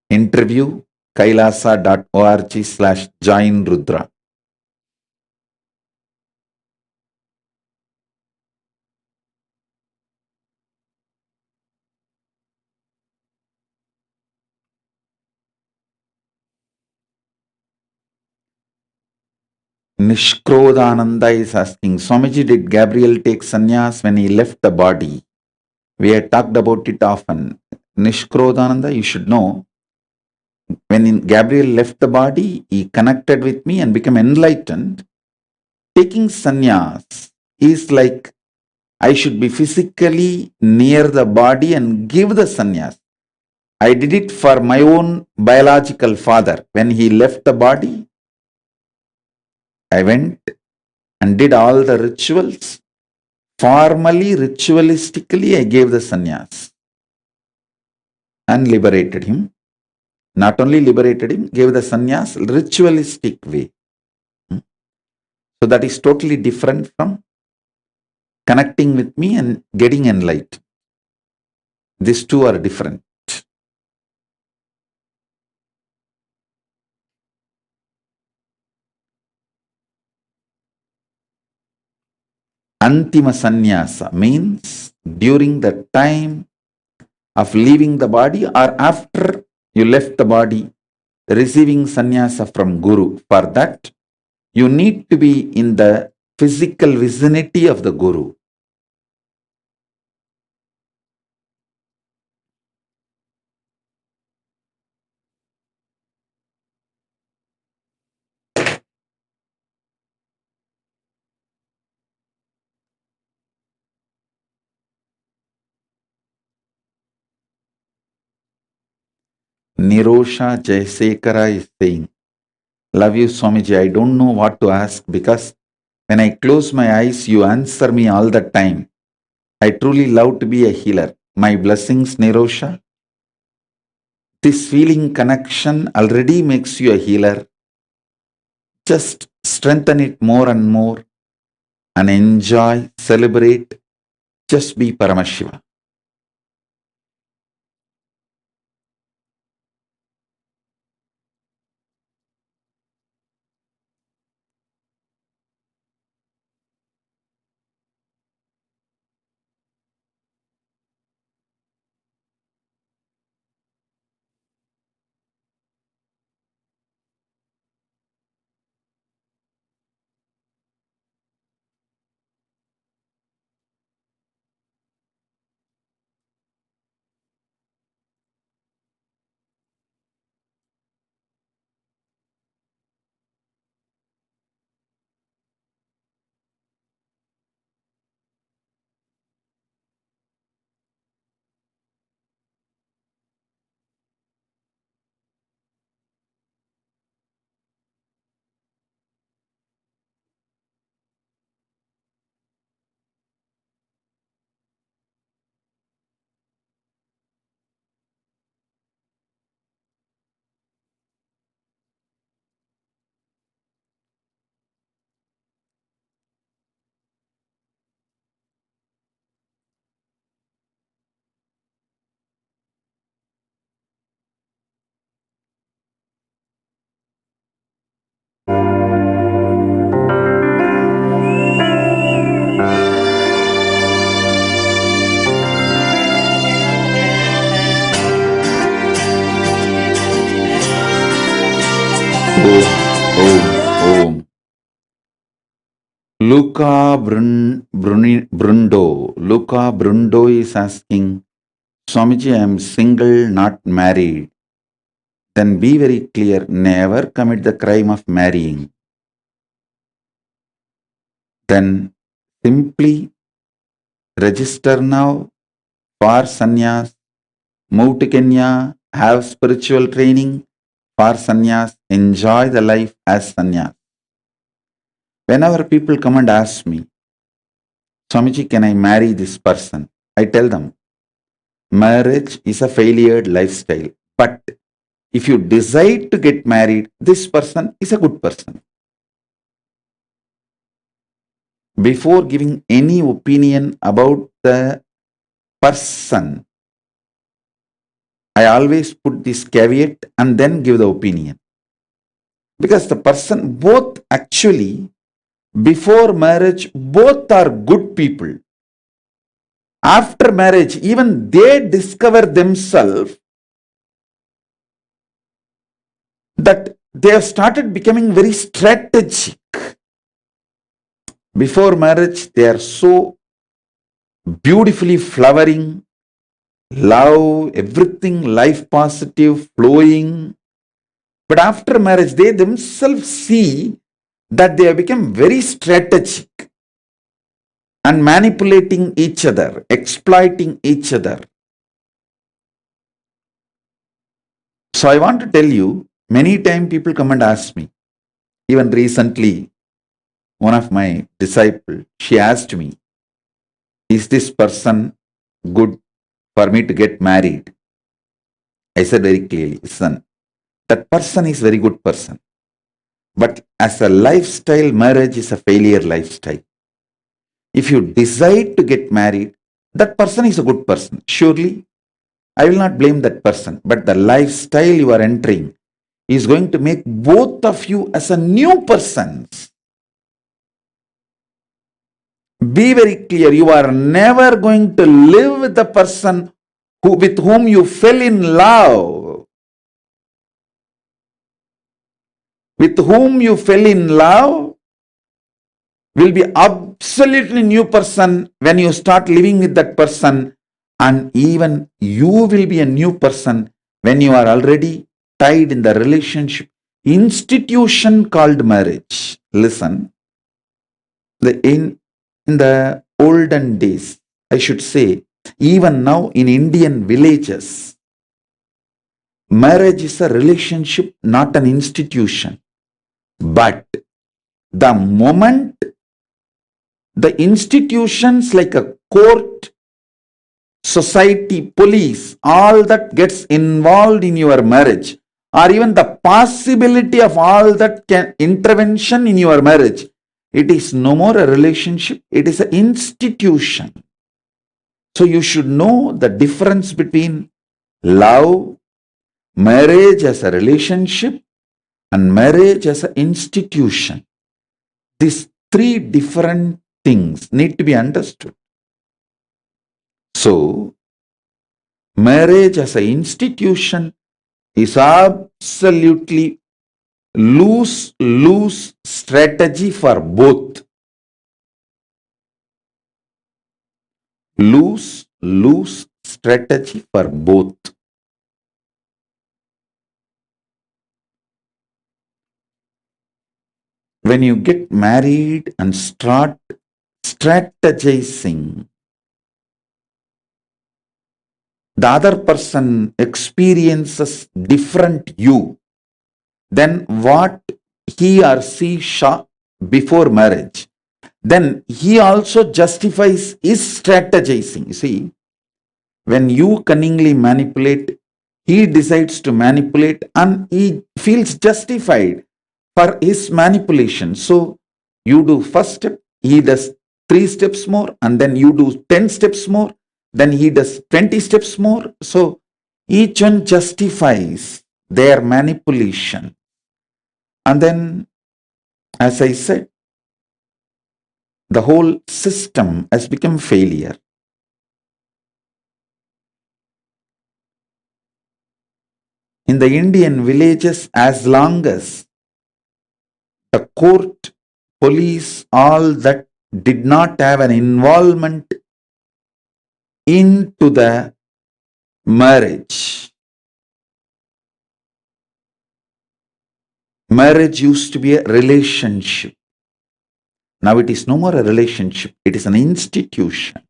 interview, kailasa.org/join Rudra. Nishkrodananda is asking, Swamiji, did Gabriel take sannyas when he left the body? We had talked about it often. Nishkrodananda, you should know, when Gabriel left the body, he connected with me and became enlightened. Taking sannyas is like I should be physically near the body and give the sannyas. I did it for my own biological father. When he left the body, I went and did all the rituals. Formally, ritualistically, I gave the sannyas and liberated him. Not only liberated him, gave the sannyas ritualistic way. So that is totally different from connecting with me and getting enlightened. These two are different. Antima sannyasa means during the time of leaving the body or after you left the body, receiving sannyasa from Guru. For that, you need to be in the physical vicinity of the Guru. Nirosha Jayasekara is saying, love you, Swamiji. I don't know what to ask because when I close my eyes, you answer me all the time. I truly love to be a healer. My blessings, Nirosha. This feeling connection already makes you a healer. Just strengthen it more and more and enjoy, celebrate. Just be Paramashiva. Om. Luca Brundo is asking, Swamiji, I am single, not married. Then be very clear, never commit the crime of marrying. Then simply register now for sannyas, move to Kenya, have spiritual training for sannyas, enjoy the life as sannyas. Whenever people come and ask me, Swamiji, can I marry this person? I tell them, marriage is a failure lifestyle, but If you decide to get married, this person is a good person. Before giving any opinion about the person, I always put this caveat and then give the opinion. Because the person, both actually, before marriage, both are good people. After marriage, even they discover themselves that they have started becoming very strategic. Before marriage, they are so beautifully flowering, love, everything, life positive, flowing. But after marriage, they themselves see that they have become very strategic and manipulating each other, exploiting each other. So I want to tell you, many times people come and ask me, even recently, one of my disciples, she asked me, is this person good for me to get married? I said very clearly, son, that person is very good person. But as a lifestyle, marriage is a failure lifestyle. If you decide to get married, that person is a good person. Surely, I will not blame that person. But the lifestyle you are entering is going to make both of you as a new persons. Be very clear. You are never going to live with the person with whom you fell in love. With whom you fell in love will be absolutely new person when you start living with that person, and even you will be a new person when you are already tied in the relationship institution called marriage. Listen, in the olden days, I should say, even now in Indian villages, marriage is a relationship, not an institution. But the moment the institutions like a court, society, police, all that gets involved in your marriage, or even the possibility of all that intervention in your marriage, it is no more a relationship, it is an institution. So you should know the difference between love, marriage as a relationship, and marriage as an institution. These three different things need to be understood. So, marriage as an institution is absolutely lose strategy for both. Lose strategy for both. When you get married and start strategizing, the other person experiences different you than what he or she saw before marriage. Then he also justifies his strategizing. You see, when you cunningly manipulate, he decides to manipulate and he feels justified for his manipulation. So you do first step, he does 3 steps more, and then you do 10 steps more, then he does 20 steps more. So each one justifies their manipulation. And then, as I said, the whole system has become failure. In the Indian villages, as long as the court, police, all that did not have an involvement into the marriage. Marriage used to be a relationship. Now it is no more a relationship, it is an institution.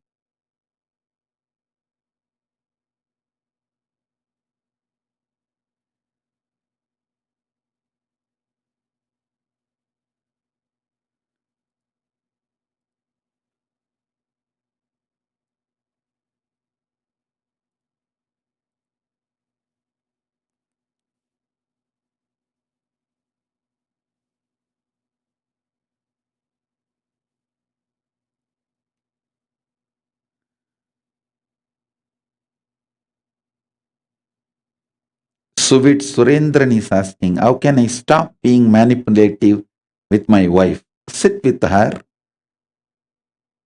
Suvit Surendran is asking, how can I stop being manipulative with my wife? Sit with her.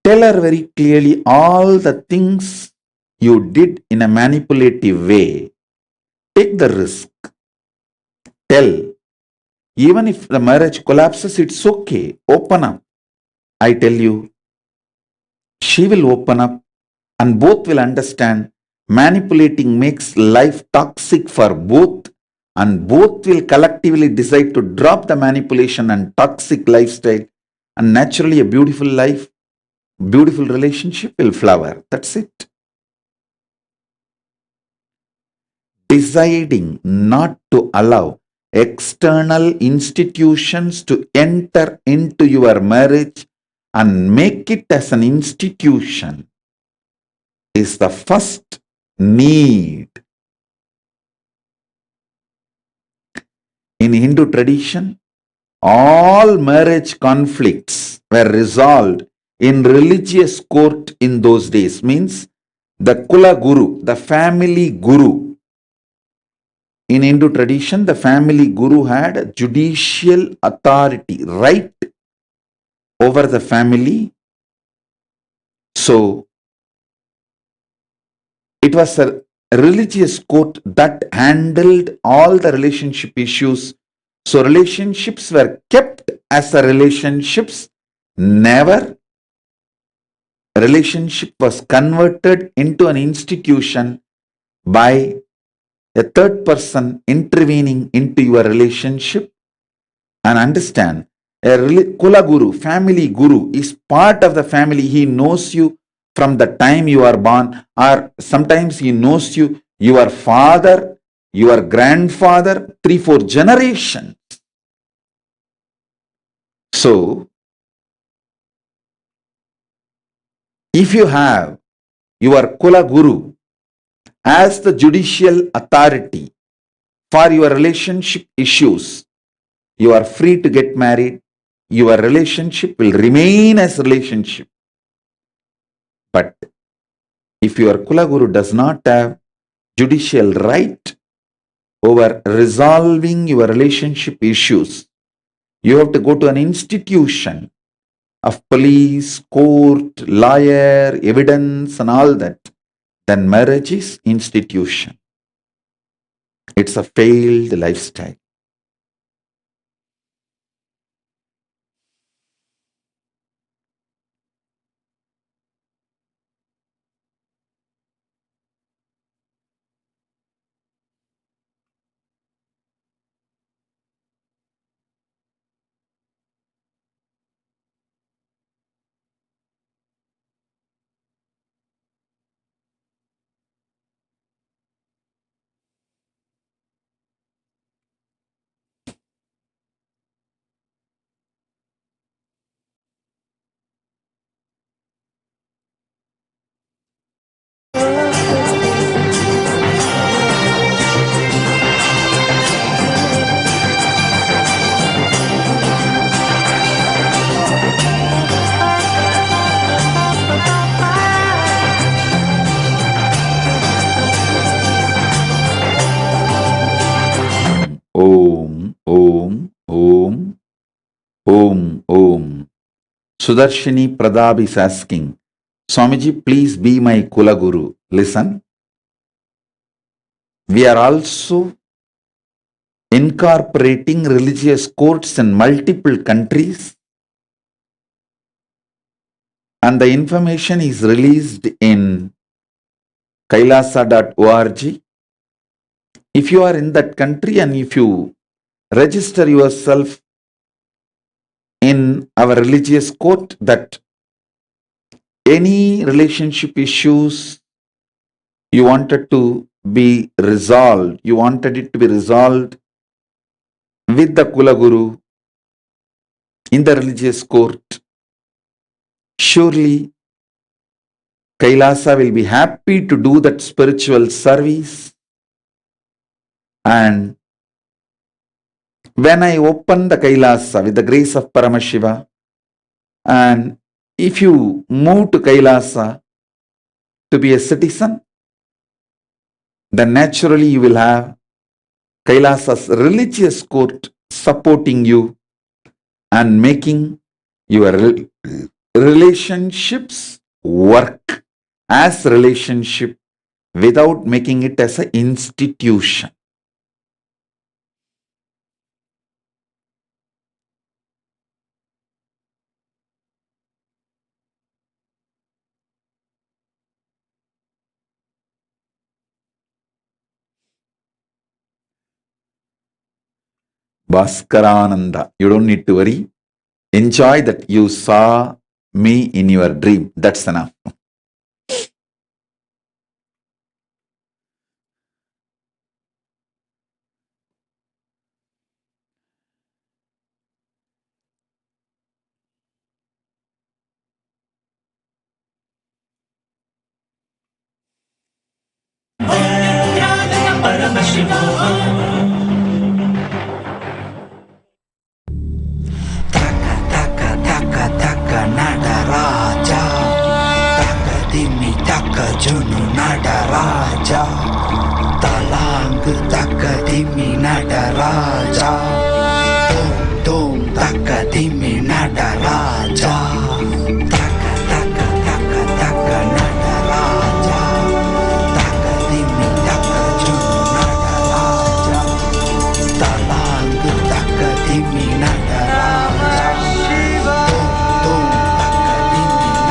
Tell her very clearly all the things you did in a manipulative way. Take the risk. Tell. Even if the marriage collapses, it's okay. Open up. I tell you, she will open up and both will understand manipulating makes life toxic for both, and both will collectively decide to drop the manipulation and toxic lifestyle, and naturally a beautiful life, beautiful relationship will flower. That's it. Deciding not to allow external institutions to enter into your marriage and make it as an institution is the first need. In Hindu tradition, all marriage conflicts were resolved in religious court in those days. Means the Kula Guru, the family Guru. In Hindu tradition, the family Guru had judicial authority, right over the family. So it was a religious court that handled all the relationship issues. So relationships were kept as a relationships. Never relationship was converted into an institution by a third person intervening into your relationship. And understand, a Kula Guru, family Guru, is part of the family. He knows you from the time you are born, or sometimes he knows you, your father, your grandfather, 3-4 generations. So, if you have your Kula Guru as the judicial authority for your relationship issues, you are free to get married. Your relationship will remain as relationship. But if your Kula Guru does not have judicial right over resolving your relationship issues, you have to go to an institution of police, court, lawyer, evidence and all that. Then marriage is institution. It's a failed lifestyle. Om, Om, Om, Om, Om. Sudarshini Pradab is asking, Swamiji, please be my Kula Guru. Listen, we are also incorporating religious courts in multiple countries, and the information is released in kailasa.org. If you are in that country and if you register yourself in our religious court, that any relationship issues you wanted to be resolved, you wanted it to be resolved with the Kula Guru in the religious court, surely Kailasa will be happy to do that spiritual service. And when I open the Kailasa with the grace of Paramashiva, and if you move to Kailasa to be a citizen, then naturally you will have Kailasa's religious court supporting you and making your relationships work as relationship without making it as an institution. Bhaskarananda, you don't need to worry. Enjoy that you saw me in your dream. That's enough. Junu Nadaraja, Talang Takadimi Nadaraja, Dom Dom Takadimi Nadaraja, Taka Taka Taka Taka Nadaraja, Takadimi Taka Junu Nadaraja, Talang Takadimi Nadaraja, Dom Dom Takadimi Nadaraja,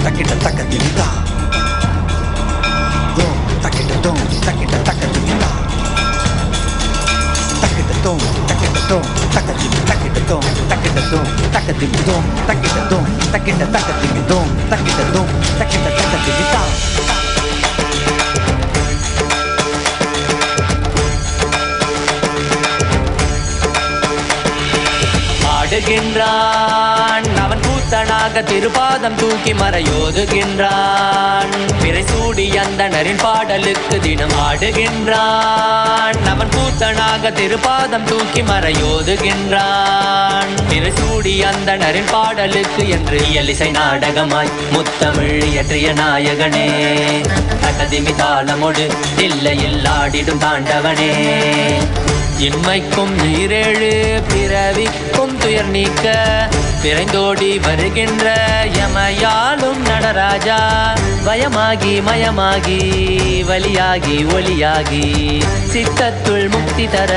Takita takadimita. Dom takita dom takita takadimita. Takita dom takita dom takadimi takita dom takita dom takadimi dom takita dom takita takadimi dom takita dom takita takadimita. ஆடுகின்றான் அவன் கூத்தனாக திருப்பாதம் தூக்கி மறையோதுகின்றான் பிறை சூடி அந்தணரின் பாடலுக்கு தினம் ஆடுகின்றான் அவன் கூத்தனாக திருப்பாதம் தூக்கி மறையோதுகின்றான் பிறை சூடி அந்தணரின் பாடலுக்கு என்று இயலிசை நாடகமாய் முத்தமிழ் இயற்றிய நாயகனே தகதிமி தாளமொடு இல்லையில் ஆடிடும் தாண்டவனே இன்மைக்கும் நீரேழு பிறவிக்கும் துயர் நீக்க பிறந்தோடி வருகின்ற யமையாலும் நடராஜா வயமாகி மயமாகி வலியாகி ஒளியாகி சித்தத்துள் முக்தி தர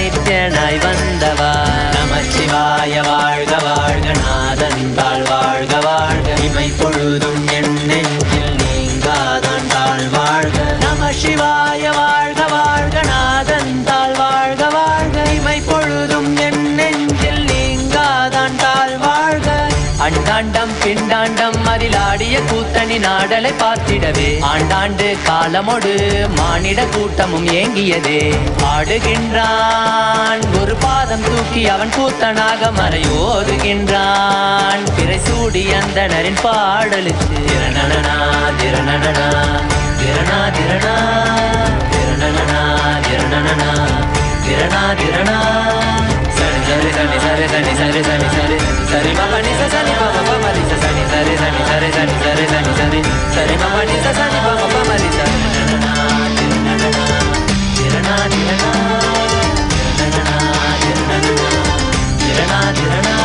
நித்யனாய் வந்தவா நமச்சிவாய வாழ்க வாழ்க நாதன் தாழ் வாழ்க வாழ்க இமை பொழுதும் என் நெஞ்சில் நீங்காதான் தாழ் வாழ்க நமசிவாய வாழ்க வாழ்க நாதன் தாழ் வாழ்க வாழ்க இமை பொழுதும் என் நெஞ்சில் நீங்காதான் தாழ் வாழ்க அண்டாண்டம் பிண்டாண்டம் அதிலாடிய கூத்தணி நாடலை பார்த்திடவே ஆண்டாண்டு காலமொடு மானிட கூட்டமும் ஏங்கியதே ஆடுகின்றான் ஒரு பாதம் தூக்கி அவன் கூத்தனாக மறையோதுகின்றான் பிறை சூடி அந்தணரின் பாடலுக்கு திரணனா திரணனா திரணா திரணா திரணனா திரணனா திரணா திரணா சரி சரி சனி சரி சனி சரி சனி சரி சரி மபனி சனி பம பமரி சனி சரி சனி சரி சனி சரி சனி சரி சரி மபனி சனி பம பமரி சனி திரணா திரணா திரணனா திரணா திரணா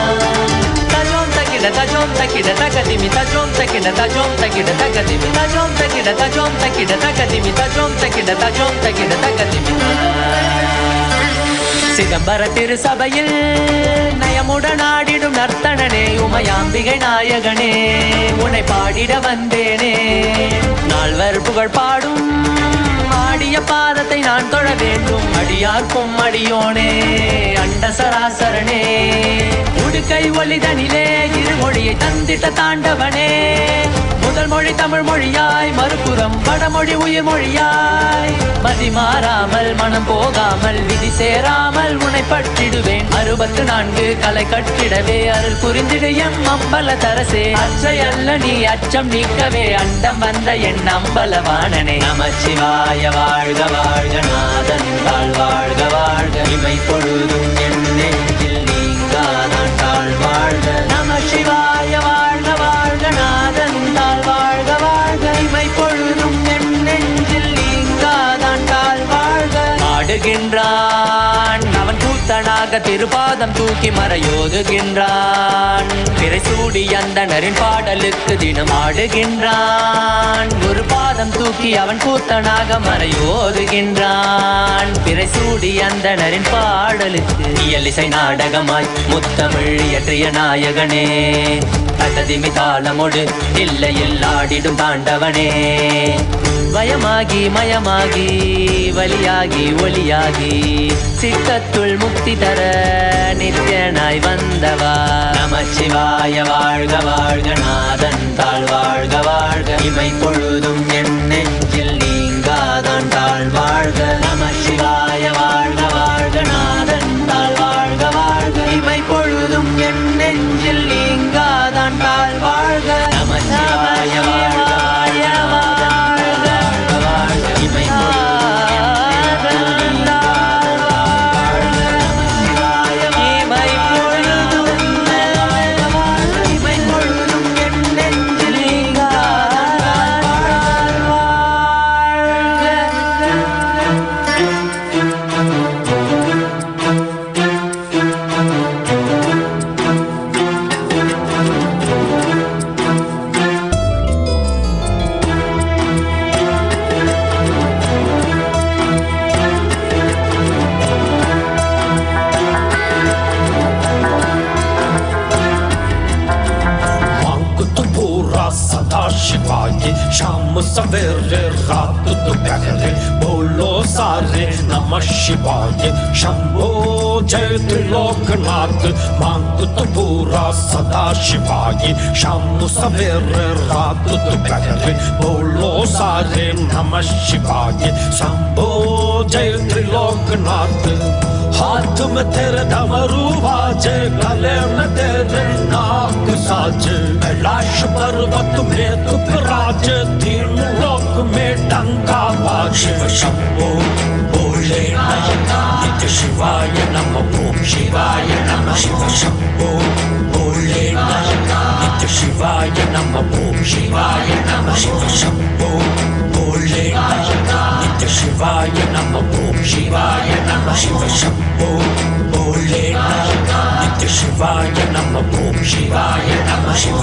tajom takida takadimi tajom takida takadimi tajom takida takadimi tajom takida takadimi சிதம்பர திருசபையில் நயமுடன் ஆடிடும் நர்த்தனனே உமையாம்பிகை நாயகனே உன்னை பாடிட வந்தேனே நால்வர் புகழ் பாடும் ஆடிய பாதத்தை நான் தொழ வேண்டும் அடியார்க்கும் அடியோனே அண்ட சராசரனே உடுக்கை ஒளிதனிலே இருமொழியை தந்திட்ட தாண்டவனே முதல் மொழி தமிழ் மொழியாய் மறுபுறம் வடமொழி உயிர் மொழியாய் மதி மாறாமல் மனம் போகாமல் விதி சேராமல் உன்னை பற்றிடுவேன் 64 கலை கட்டிடவே அருள் புரிந்திடு எம் அம்பல தரசே அச்சையல்ல நீ அச்சம் நீக்கவே அண்டம் வந்த என் அம்பலவாணனே நமச்சிவாய வாழ்க வாழ்க நாதன் தாழ் வாழ்க வாழ்க இமை பொழுதும் என் நெஞ்சில் நீங்காதான் தாழ் வாழ்க நமசிவாய வாழ்க வாழ்க நாதன் தாழ் வாழ்க வாழ்க இமை பொழுதும் என் நெஞ்சில் கூத்தனாக திருப்பாதம் தூக்கி மறையோதுகின்றான். பிறை சூடி அந்தணரின் பாடலுக்கு தினம் ஆடுகின்றான். ஒரு பாதம் தூக்கி அவன் கூத்தனாக மறையோதுகின்றான். பிறை சூடி அந்தணரின் பாடலுக்கு இயலிசை நாடகமாய் முத்தமிழ் இயற்றிய நாயகனே, தகதிமி தாளமோடு இல்லையில் ஆடிடும் தாண்டவனே. வயமாகி மயமாகி வலியாகி ஒலியாகி சித்தத்துள் முக்தி தர நித்யனாய் வந்தவா. நமச்சிவாய வாழ்க வாழ்க, நாதன் தாழ் வாழ்க வாழ்க, இமை பொழுதும் என் நெஞ்சில் நீங்காதான் தாழ் வாழ்க. நமச்சிவாய வாழ்க வாழ்க, நாதன் தாழ் வாழ்க வாழ்க, இமை பொழுதும் என் நெஞ்சில் நீங்காதான் தாழ் வாழ்க. நமச்சிவாய வாழ்க शाम सवेरे रात दोपहरे बोलो सारे नमः शिवाय शंभो जय त्रिलोकनाथ। मांग तो पूरा सदा शिवाय शाम सवेरे रात दोपहरे बोलो सारे नमः शिवाय शंभो जय त्रिलोकनाथ। हाथ में तेरे डमरू बाजे, गले में तेरे नाग साजे, कैलाश पर्वत में तू विराजे, तीन लोक में डंका बाजे। शिव शंभो बोले नित्य शिवाय नमः, ओम शिवाय नमः। शिव शंभो बोले नित्य शिवाय नमः, ओम शिवाय नमः। शिव शंभो बोले नित्य शिवाय नमः, ओम शिवाय नमः। शिव शंभो बोले नित्य शिवाय नमः, ओम शिवाय नमः। शिव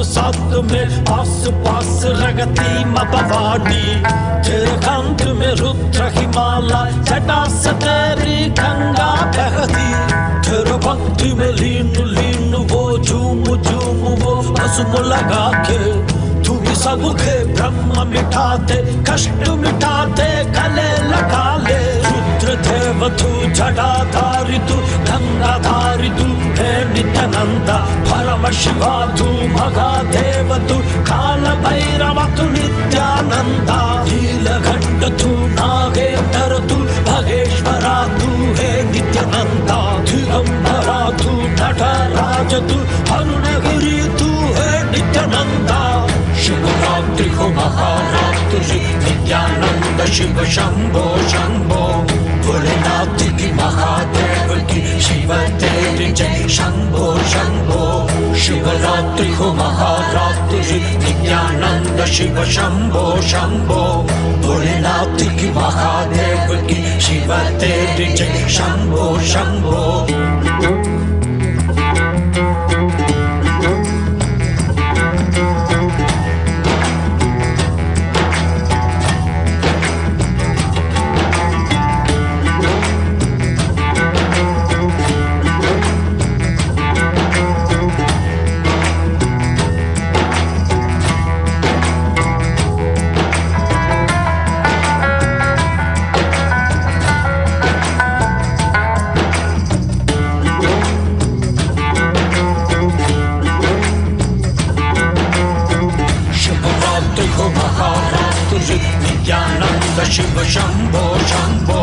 साथ में पास पास रगती मां भवानी, तेरे कंठ में रुद्र हिमाला, जटा से तेरी गंगा बहती। तेरे भक्ति में लीन लीन वो झूम झूम वो भस्म लगा के, तू भी सबके ब्रह्म मिटाते कष्ट मिटाते गले लगा ले। रुद्र देव तू जटाधारी तू गंगाधारी तू हे नित्यानंदा। परमशिवा तू महादेव तू काल भैरव तू नित्यानंदा। नीलकंठ तू नागेंद्र तू भगेश्वरा तू हे नित्यानंदा। दिगंबरा तू नटराज तू अरुणगिरी तू हे नित्यानंदा। शिवरात्रि हो महारात्रि नित्यानंद शिव शंभो शंभो। भोलेनाथ की महादेव की शिव तेरी जय शंभो शंभो। शिवरात्रि हो महारात्रि नित्यानंद शिव शंभो शंभो। भोलेनाथ की महादेव की शिव तेरी जय शंभो शंभो। शिव शंभो शंभो।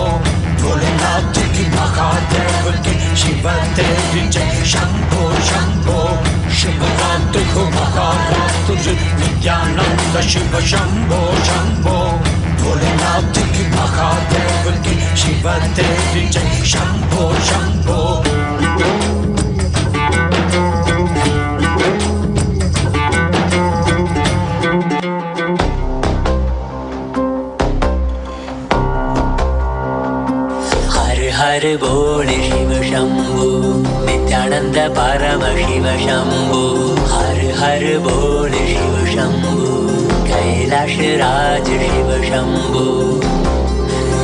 भोलेनाथ की महादेव की शिव तेरी जय शंभो शंभो। शिवरात्रि हो महारात्रि नित्यानंद शिव शंभो शंभो। भोलेनाथ की महादेव की शिव तेरी जय शंभो शंभो हर बोले शिव शंभो नित्यानंद परमशिव शंभो हर बोले शिव शंभो कैलाश राज शिव शंभो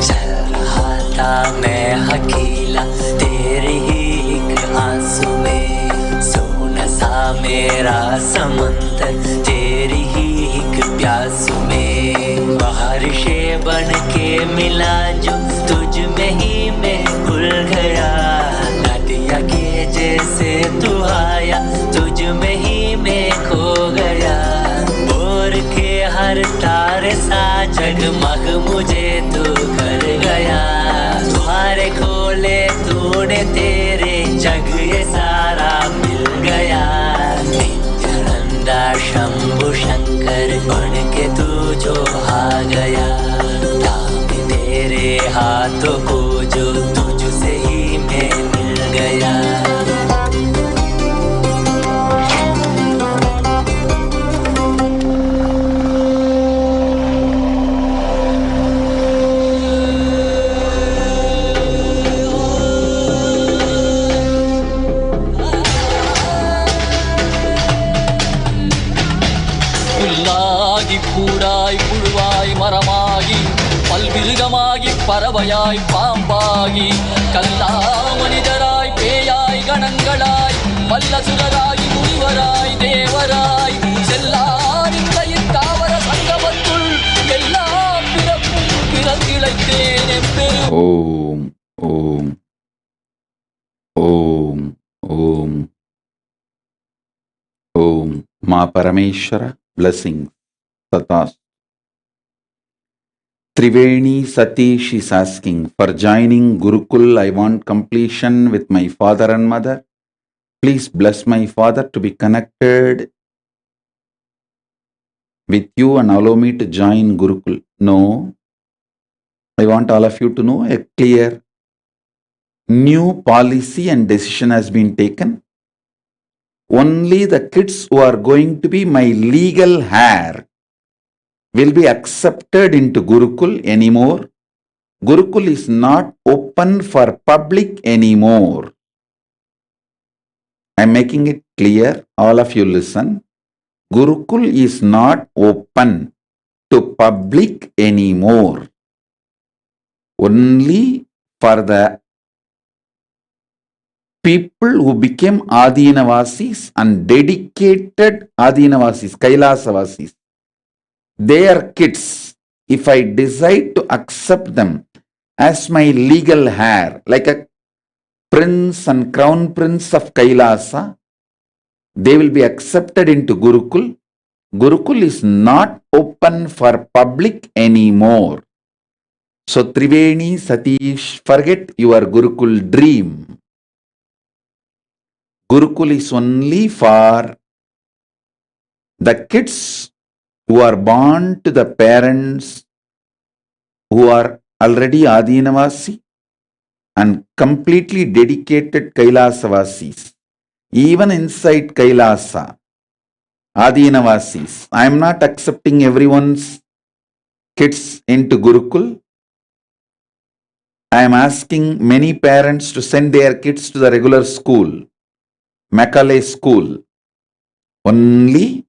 चल रहा था मैं अकेला तेरे ही एक आंसू में सोना सा मेरा समंदर तेरी ही एक प्यासू में बारिश बन के मिला जो तुझ में ही मैं घुल गया नदिया के जैसे तू आया तुझ में ही मैं खो गया बोर के हर तारे सा जगमग मुझे तू कर गया द्वारे खोले तूने तेरे जग ये सारा मिल गया नित्यानंदा शंभु शंकर बन के तू जो आ गया तेरे हाथों को जो तुझसे ही मैं मिल गया புல்லாகி பூடாய் புழுவாய் மரமாகி பல்விருகமாகி பறவையாய் பாம்பாகி கல்லா மனிதராய் பேயாய் கணங்களாய் வல்லசுரராய் முனிவராய் தேவராய் செல்லாரிந்த இத்தாவர சங்கமத்துள் எல்லா பிறப்பும் பிறந்திழைத்தேன் எப்பெரும் Om, Om, Om, Om, Om. Ma Parameshwara, blessings. Tatas. Triveni Satish is asking, for joining Gurukul, I want completion with my father and mother. Please bless my father to be connected with you and allow me to join Gurukul. No, I want all of you to know a clear new policy and decision has been taken. Only the kids who are going to be my legal heir will be accepted into Gurukul anymore. Gurukul is not open for public anymore. I am making it clear. All of you listen. Gurukul is not open to public anymore. Only for the people who became Adinavasis and dedicated Adinavasis, Kailasavasis. They are kids. If I decide to accept them as my legal heir, like a prince and crown prince of Kailasa, they will be accepted into Gurukul. Gurukul is not open for public anymore. So Triveni Satish, forget your Gurukul dream. Gurukul is only for the kids who are born to the parents who are already Adinavasi and completely dedicated Kailasavasis. Even inside Kailasa, Adinavasis, I am not accepting everyone's kids into Gurukul. I am asking many parents to send their kids to the regular school, Macaulay school. Only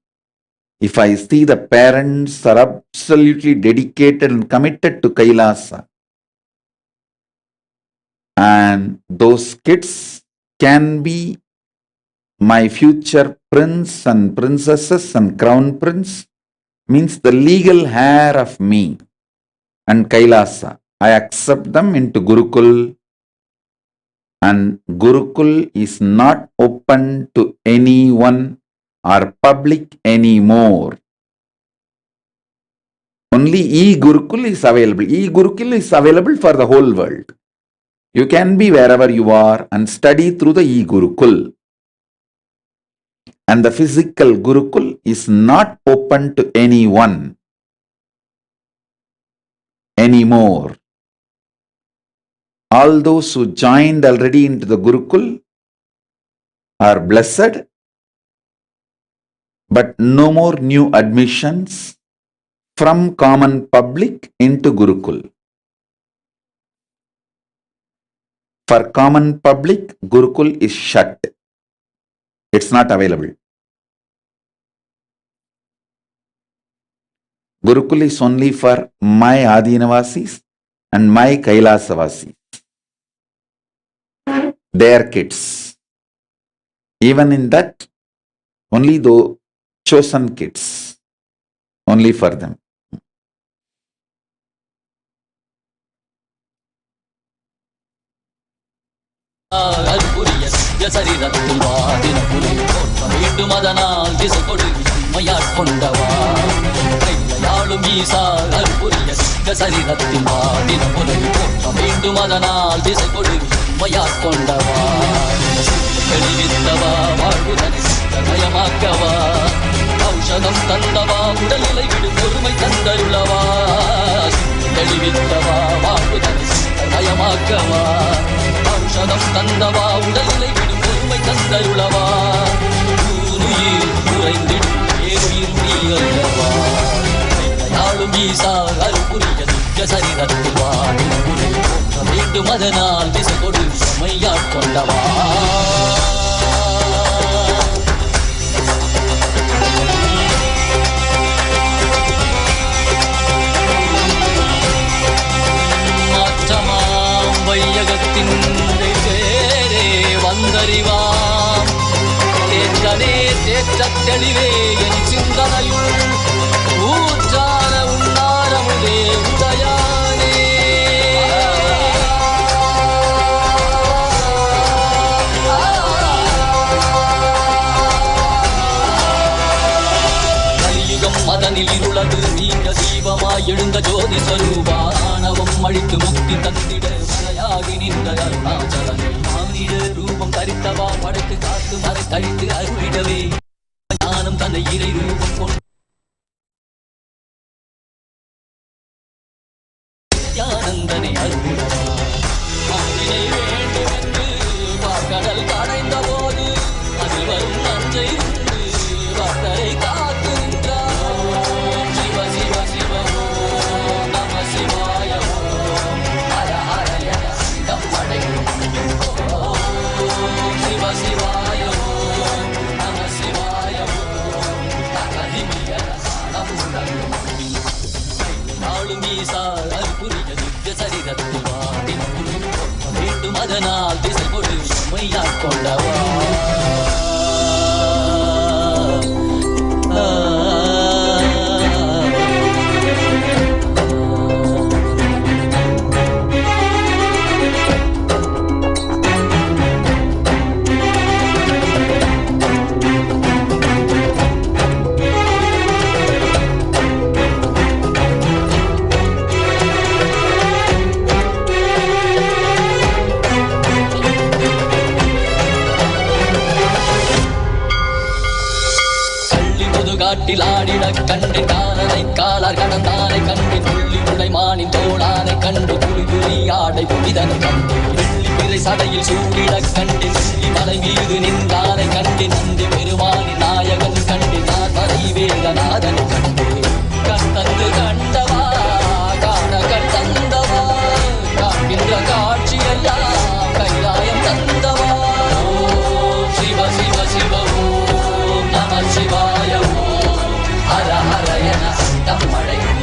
if I see the parents are absolutely dedicated and committed to Kailasa, and those kids can be my future prince and princesses and crown prince, means the legal heir of me and Kailasa. I accept them into Gurukul, and Gurukul is not open to anyone or public anymore. Only e-Gurukul is available. E-Gurukul is available for the whole world. You can be wherever you are and study through the e-Gurukul. And the physical Gurukul is not open to anyone. anymore. All those who joined already into the Gurukul are blessed, but no more new admissions from common public into Gurukul. For common public, Gurukul is shut. It's not available. Gurukul is only for my Adinavasis and my Kailasavasis. Their kids. Even in that, only the chosen kids. Only for them. சரீரத்தில் வாதின புலி போற்ற வேண்டும் அதனால் திசை கொடு மையாட்கொண்டவா கையாளும் ஈசா அற்புரிய சித்த சரீரத்தில் வாதின புலி போற்ற வேண்டும் அதனால் திசை கொடு மையாட்கொண்டவா தெளிவித்தவா வாழ்வுதனை சித்தமயமாக்கவா ஔஷதம் தந்தவா உடல்நிலை விடு பொறுமை தந்தருளவா தெளிவித்தவா வாழ்வுதனை சித்தமயமாக்கவா ஔஷதம் தந்தவா உடல்நிலை விடும் பொறுமை தந்தருளவா ஊருயிர் குறைந்திடும் ஏருயிர் நீ அல்லவா கையாளும் ஈசா அருள்புரிய திவ்ய சரீரத்தில் வாழும் புரை போற்ற வேண்டும் அதனால் திசை கொடு மையாட்கொண்டவா மாற்றமாம் வையகத்தின் வந்தறிவாம் தேற்றனே தேற்றத் தெளிவே என் சிந்தனையுள் ஊற்றான உன்னாரமுதே உடையானே கலியுகம் மதனில் இருளது நீங்க தீபமாய் எழுந்த ஜோதி ஸ்வரூபா ஆணவம் அழித்து முக்தி தந்திட மலையாகி நின்ற அருணாச்சலன் ரூபம் தரித்தவா படைத்து காத்து மறை கழித்து அருளிடவே ஞானம் தன்னை இறை ரூபம் கொண்டு ஆனந்தனை அருளவா அன்பினை வேண்டும் என்று பார்க்கடல் கடைந்த போது அதில் வரும் நஞ்சை உண்டு பக்தரை காத்து நின்றார் சிவ சிவ சிவ நம சிவாய ஹர ஹர என சிதம் படைக்கும் சிவ சிவாய நம சிவாய தகதிமிய சாணம் உடலும் நாளும் ஈசா அற்புரிய திவ்ய சரிதத்தில் வாடின புலி போற்ற வேண்டும் அதனால் திசை கொடு மையாட்கொண்டவா காட்டில் ஆடிட கண்டு காலனை காலார் கடந்தானை கண்டு புள்ளி உடைமானின் தோளானை கண்டு புலி புலி ஆடை புனிதனை கண்டு வெள்ளி பிறை சடையில் சூடிட கண்டு வெள்ளி மலை மீது நின்றானை கண்டு நந்தி பெருமானின் நாயகன் கண்டு நான் மறை வேதநாதனை கண்டு கண்டந்து கண்டவா காண கண்டந்தவா காண்கின்ற காட்சியெல்லாம் கைலாயம் தந்தவா சிவ சிவ சிவ ஓம் நம சிவாய ஹர ஹர என சித்தம் மழைக்கும்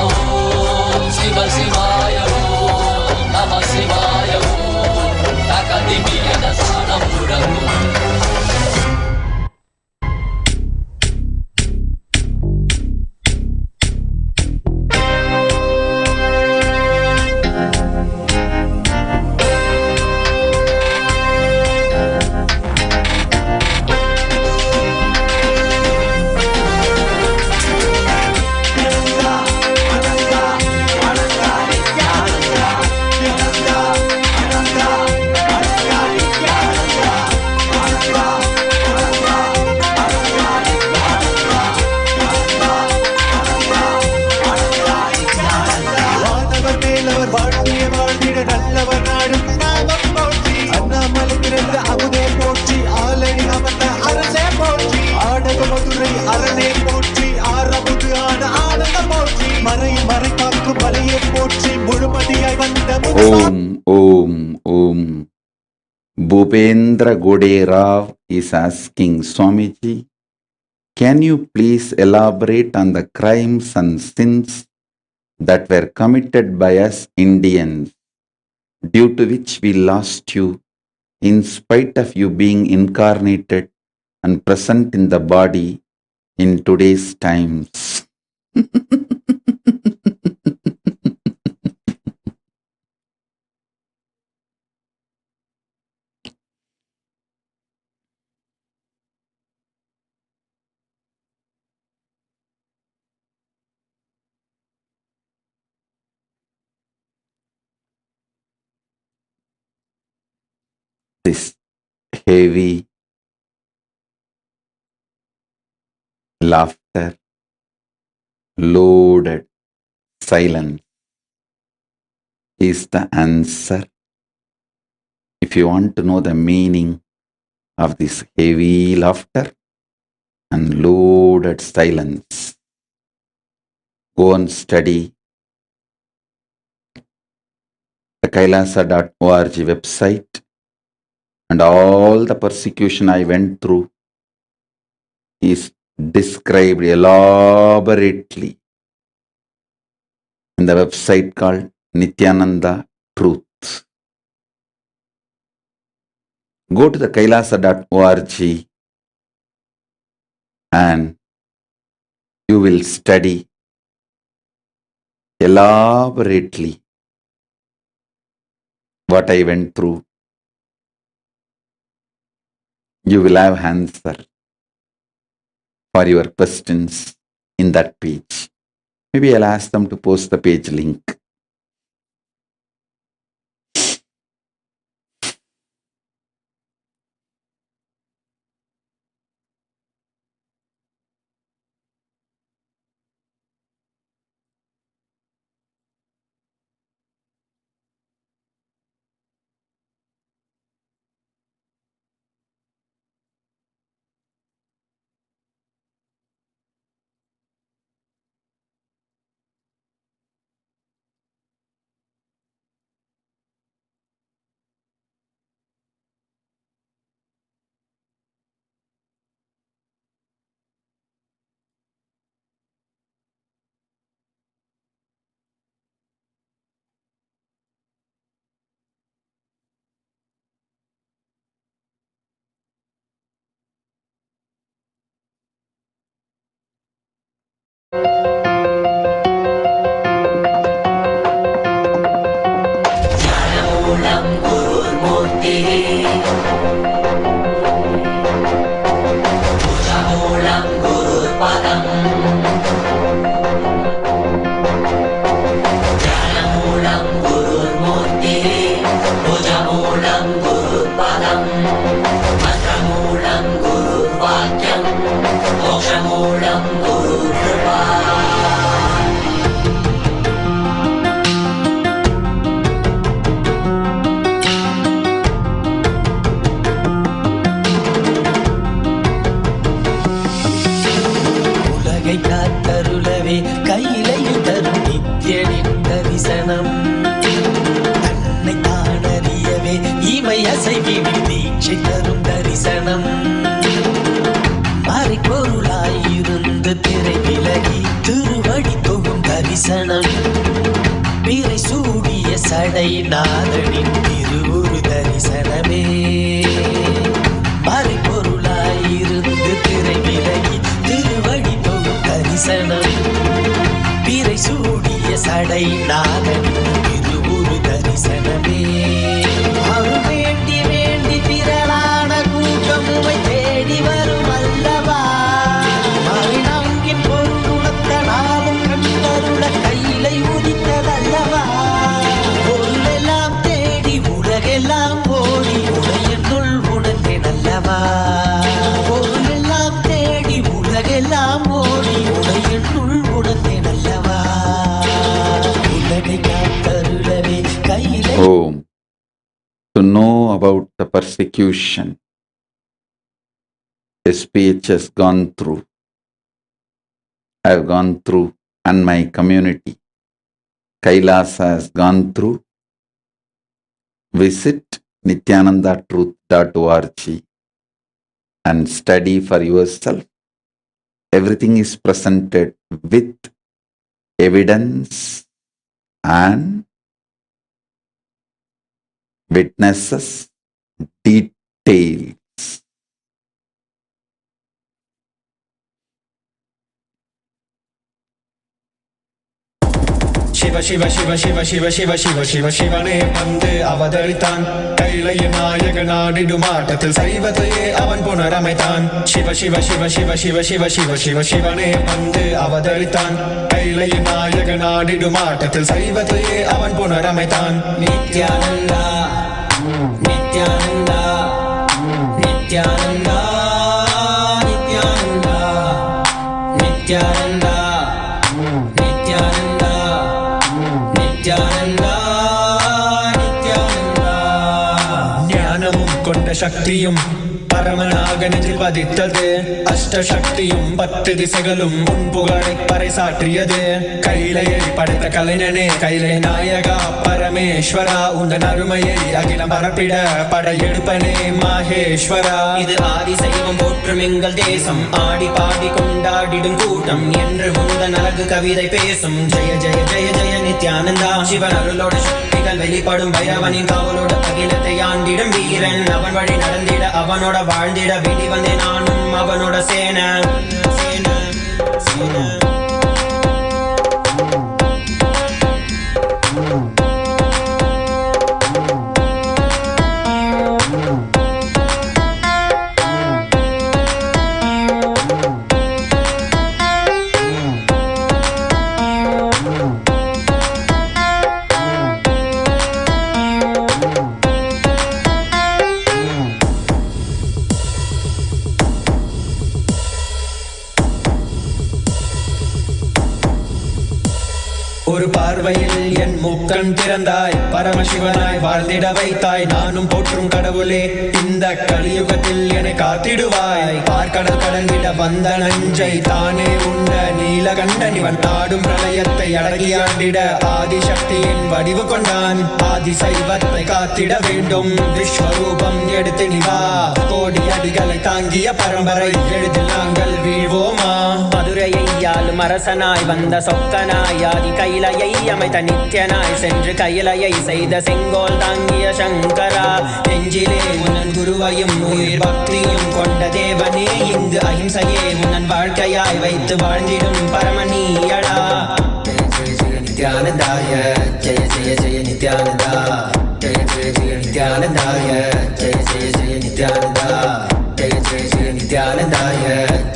ஓம் சிவ சிவாய ஓம் நம சிவாய ஓம் தகதிமியன சாணம் முழங்கும் ஒற்றை அரணே போற்றி ஆரமுது ஆன ஆனந்தம் போற்றி மறையில் மறை காக்கும் மலையை போற்றி முழுமதியாய் வந்த Om, Om, Om. Bhupendra Gode Rao is asking Swamiji, can you please elaborate on the crimes and sins that were committed by us Indians, due to which we lost you, in spite of you being incarnated and present in the body in today's times? This heavy laughter, loaded silence is the answer. If you want to know the meaning of this heavy laughter and loaded silence, go and study the KAILASA.org website, and all the persecution I went through is described elaborately in the website called Nithyananda Truth. Go to the KAILASA.org and you will study elaborately what I went through. You will have answer for your questions in that page. Maybe I'll ask them to post the page link. Om. To know about the persecution SPH has gone through I have gone through, and my community, KAILASA, has gone through. Visit nithyanandatruth.org and study for yourself. Everything is presented with evidence and witnesses, details. Shiva Shiva Shiva Shiva Shiva Shiva Shiva Shiva சிவனே வந்து அவதரித்தான் கைலைய நாயக நாடிடும் ஆட்டத்தில் சைவத்தையே அவன் புனரமைத்தான் சிவ சிவ சிவ சிவ சிவ சிவ சிவ சிவ சிவனே வந்து அவதரித்தான் கைலைய நாயக நாடிடும் ஆட்டத்தில் சைவத்தையே அவன் புனரமைத்தான் நித்யானந்தா நித்யானந்தா நித்யானந்தா நித்யானந்தா நித்யானந்தா ஞானமும் கொண்ட சக்தியும் பரமனாக நெஞ்சில் பதித்தது அஷ்டசக்தியும் 10 திசைகளும் உன் புகழை பறைசாற்றியது கைலையை படைத்த கலைஞனே கைலை நாயகா பரமேஸ்வரா உந்தன் அருமையை அகிலம் பரப்பிட படையெடுப்பனே மாஹேஸ்வரா இது ஆதி சைவம் போற்றும் எங்கள் தேசம் ஆடி பாடி கொண்டாடிடும் கூட்டம் என்று முந்தன் அழகு கவிதை பேசும் ஜெய ஜெய ஜெய ஜெய நித்யானந்தா சிவன் அருளோட சக்திகள் வெளிப்படும் பைரவனின் காவலோட அகிலத்தை ஆண்டிடும் வீரன் அவன் வழி நடந்திட அவனோட வாழ்ந்திட வேண்டி வந்தேன் நானும் அவனோட சேன சேன சேன ஒரு பார்வையில் என் மூக்கன் திறந்தாய் பரமசிவனாய் வாழ்ந்திட வைத்தாய் நானும் போற்றும் கடவுளே இந்த கலியுகத்தில் என்னை காத்திடுவாய் பார்க்கடல் கடந்திட வந்த நஞ்சை தானே உண்ட நீலகண்டன் இவன் ஆடும் பிரளயத்தை அடக்கியாண்டிட ஆதிசக்தியின் வடிவு கொண்டான் ஆதி சைவத்தை காத்திட வேண்டும் விஸ்வரூபம் எடுத்து நிவா கோடி அடிகளை தாங்கிய பரம்பரை எழுதில் நாங்கள் வீழ்வோமா மதுரையை ஆளும் அரசனாய் வந்த சொக்கனாய் ஆதி கைலையை அமைத்த நித்யனாய் சென்று கைலையை செய்த செங்கோல் தாங்கிய சங்கரா நெஞ்சிலே உன்னன் குருவையும் உயிர் பக்தியும் கொண்ட தேவனே இங்கு அஹிம்சையே உன்னன் வாழ்க்கையாய் வைத்து வாழ்ந்திடும் பரமநீயடா Jaya Jaya நித்யானந்தாய Jaya Jaya Jaya Nithyananda Jaya Jaya Jaya நித்யானந்தாய Jaya Jaya Jaya Nithyananda Jaya Jaya Jaya நித்யானந்தாய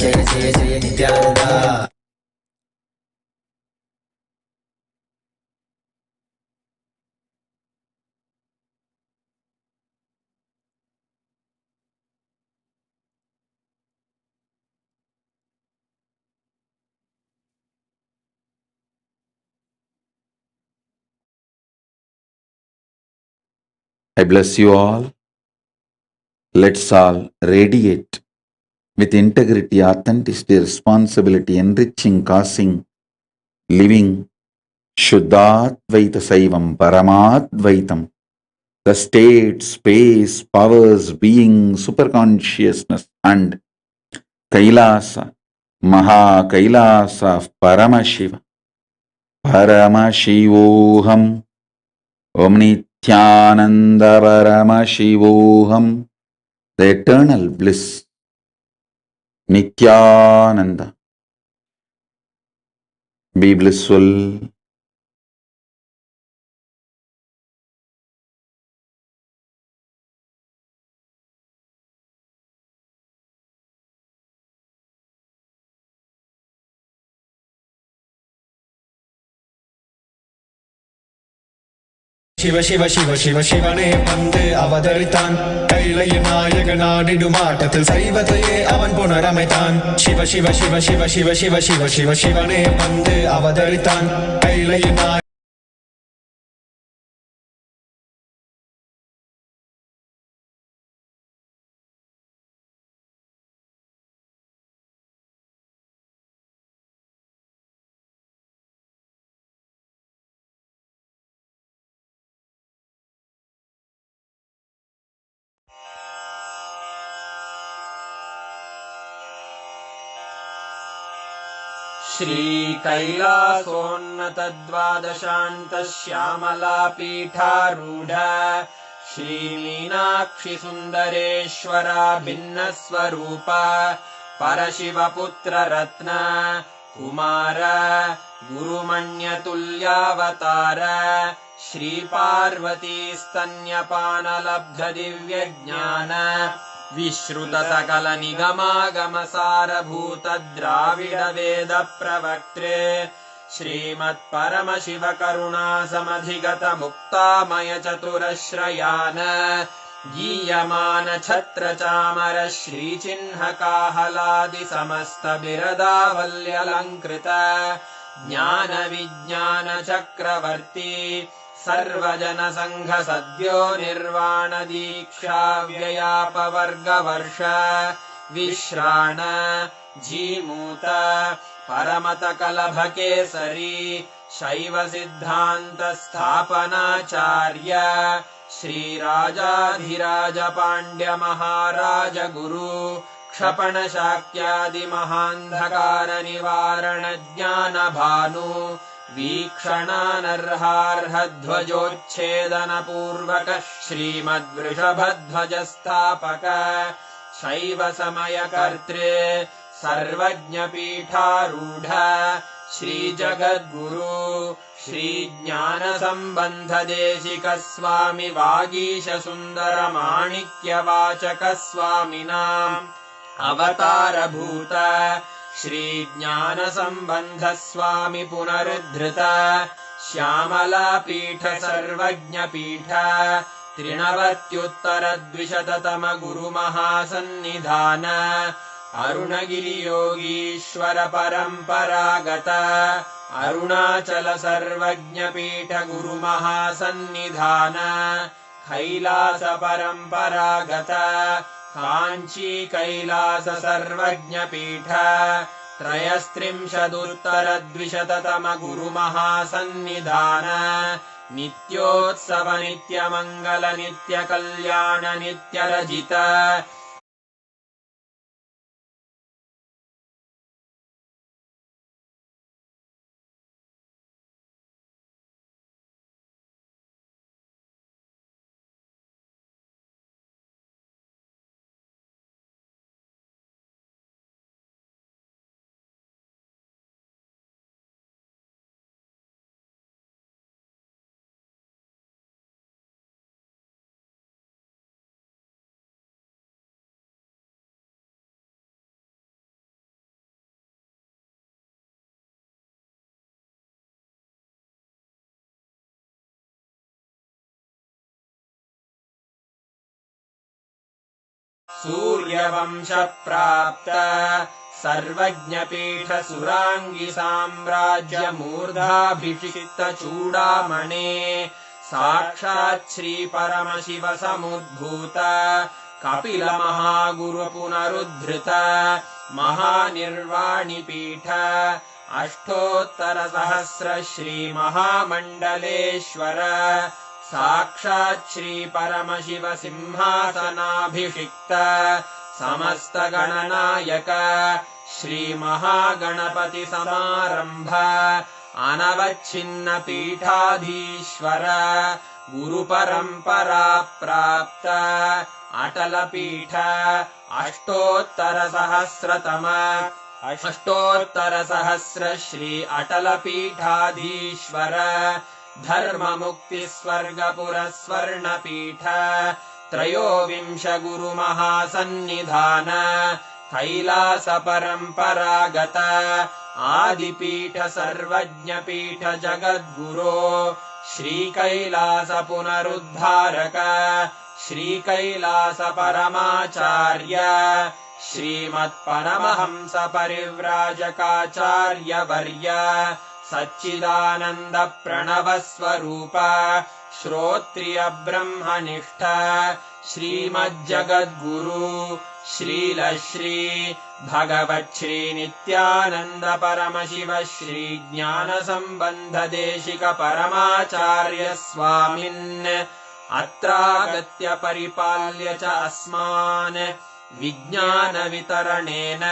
Jaya Jaya Jaya Nithyananda I bless you all. Let's all radiate with integrity, authenticity, responsibility, enriching, causing, living Shuddhadvaita Saivam, Paramadvaitam, the state, space, powers, being, superconsciousness, and KAILASA, Maha KAILASA of Paramashiva, Paramashivoham, Om Nithyananda Paramashivoham, the eternal bliss, Nithyananda. Be blissful. Shiva Shiva Shiva Shiva சிவனே வந்து அவதரித்தான் கைலைய நாயக நாடிடும் ஆட்டத்தில் சைவத்தையே அவன் புனரமைத்தான் சிவ சிவ சிவ சிவ சிவ சிவ சிவ சிவ சிவனே வந்து அவதரித்தான் கைலைய நாய श्रीकैलासोन्नतद्वादशान्तश्यामलापीठारूढ श्रीमीनाक्षिसुन्दरेश्वरा भिन्नस्वरूप परशिवपुत्ररत्न कुमार गुरुमण्यतुल्यावतार श्रीपार्वतीस्तन्यपानलब्धदिव्यज्ञान विश्रुतसकलनिगमागमसारभूतद्राविडवेदप्रवक्त्रे श्रीमत्परमशिवकरुणासमधिगतमुक्तामयचतुरश्रयान् गीयमानछत्रचामर श्रीचिह्नकाहलादिसमस्तबिरदावल्यलङ्कृत ज्ञानविज्ञानचक्रवर्ती सर्वजनसङ्घसद्यो निर्वाणदीक्षाव्ययापवर्गवर्ष विश्राण जीमूत परमतकलभकेसरी शैवसिद्धान्तस्थापनाचार्य श्रीराजाधिराजपाण्ड्यमहाराज गुरु क्षपणशाक्यादिमहान्धकारनिवारणज्ञानभानु वीक्षणानर्हार्हध्वजोच्छेदनपूर्वक श्रीमद्वृषभध्वजस्थापक शैवसमयकर्त्रे सर्वज्ञपीठारूढ श्रीजगद्गुरु श्रीज्ञानसम्बन्धदेशिकस्वामि वागीशसुन्दरमाणिक्यवाचकस्वामिनाम् अवतारभूत श्रीज्ञानसम्बन्धस्वामि पुनरुद्धृत श्यामलापीठ सर्वज्ञपीठ त्रिनवत्युत्तरद्विशततम गुरुमहासन्निधान अरुणगिरियोगीश्वर परम्परागत अरुणाचल सर्वज्ञपीठ गुरुमहासन्निधान कैलास परम्परागत काञ्ची कैलास सर्वज्ञपीठ त्रयस्त्रिंशदुत्तरद्विशततम गुरुमहासन्निधान नित्योत्सव नित्यमङ्गल नित्यकल्याण नित्यरजित सूर्यवंशप्राप्त सर्वज्ञपीठ सुराङ्गी साम्राज्यमूर्धाभिषिक्तचूडामणे साक्षात् श्रीपरमशिव समुद्भूत कपिलमहागुरु पुनरुद्धृत महानिर्वाणिपीठ अष्टोत्तरसहस्र श्रीमहामण्डलेश्वर साक्षात् श्रीपरमशिव सिंहासनाभिषिक्त समस्तगणनायक श्रीमहागणपति समारम्भ अनवच्छिन्नपीठाधीश्वर गुरुपरम्परा प्राप्त अटलपीठ अष्टोत्तरसहस्र श्री अटलपीठाधीश्वर धर्ममुक्तिस्वर्गपुरस्वर्णपीठ त्रयोविंश गुरुमहासन्निधान कैलास परम्परागत आदिपीठ सर्वज्ञपीठ जगद्गुरो श्रीकैलास पुनरुद्धारक श्रीकैलास परमाचार्य श्रीमत्परमहंस परिव्राजकाचार्यवर्य सच्चिदानन्द प्रणवस्वरूप श्रोत्रिय ब्रह्मनिष्ठ श्रीमज्जगद्गुरु श्रीलश्री भगवच्छ्री नित्यानन्द परमशिव श्री ज्ञानसम्बन्धदेशिक परमाचार्य स्वामिन् अत्रागत्य परिपाल्य च अस्मान् विज्ञानवितरणेन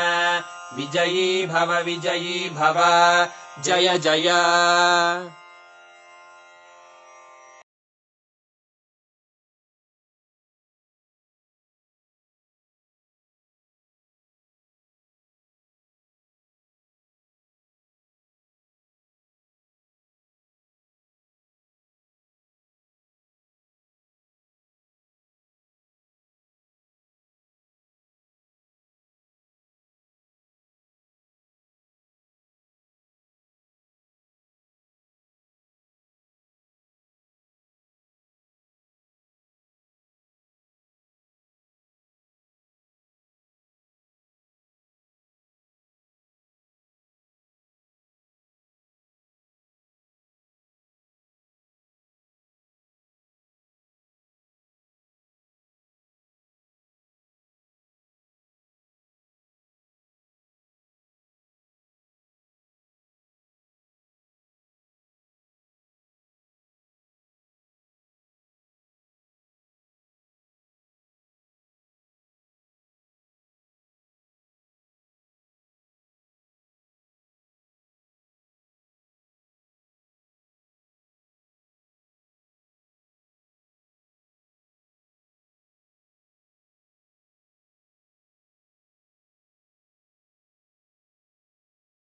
विजयी भव जय जय।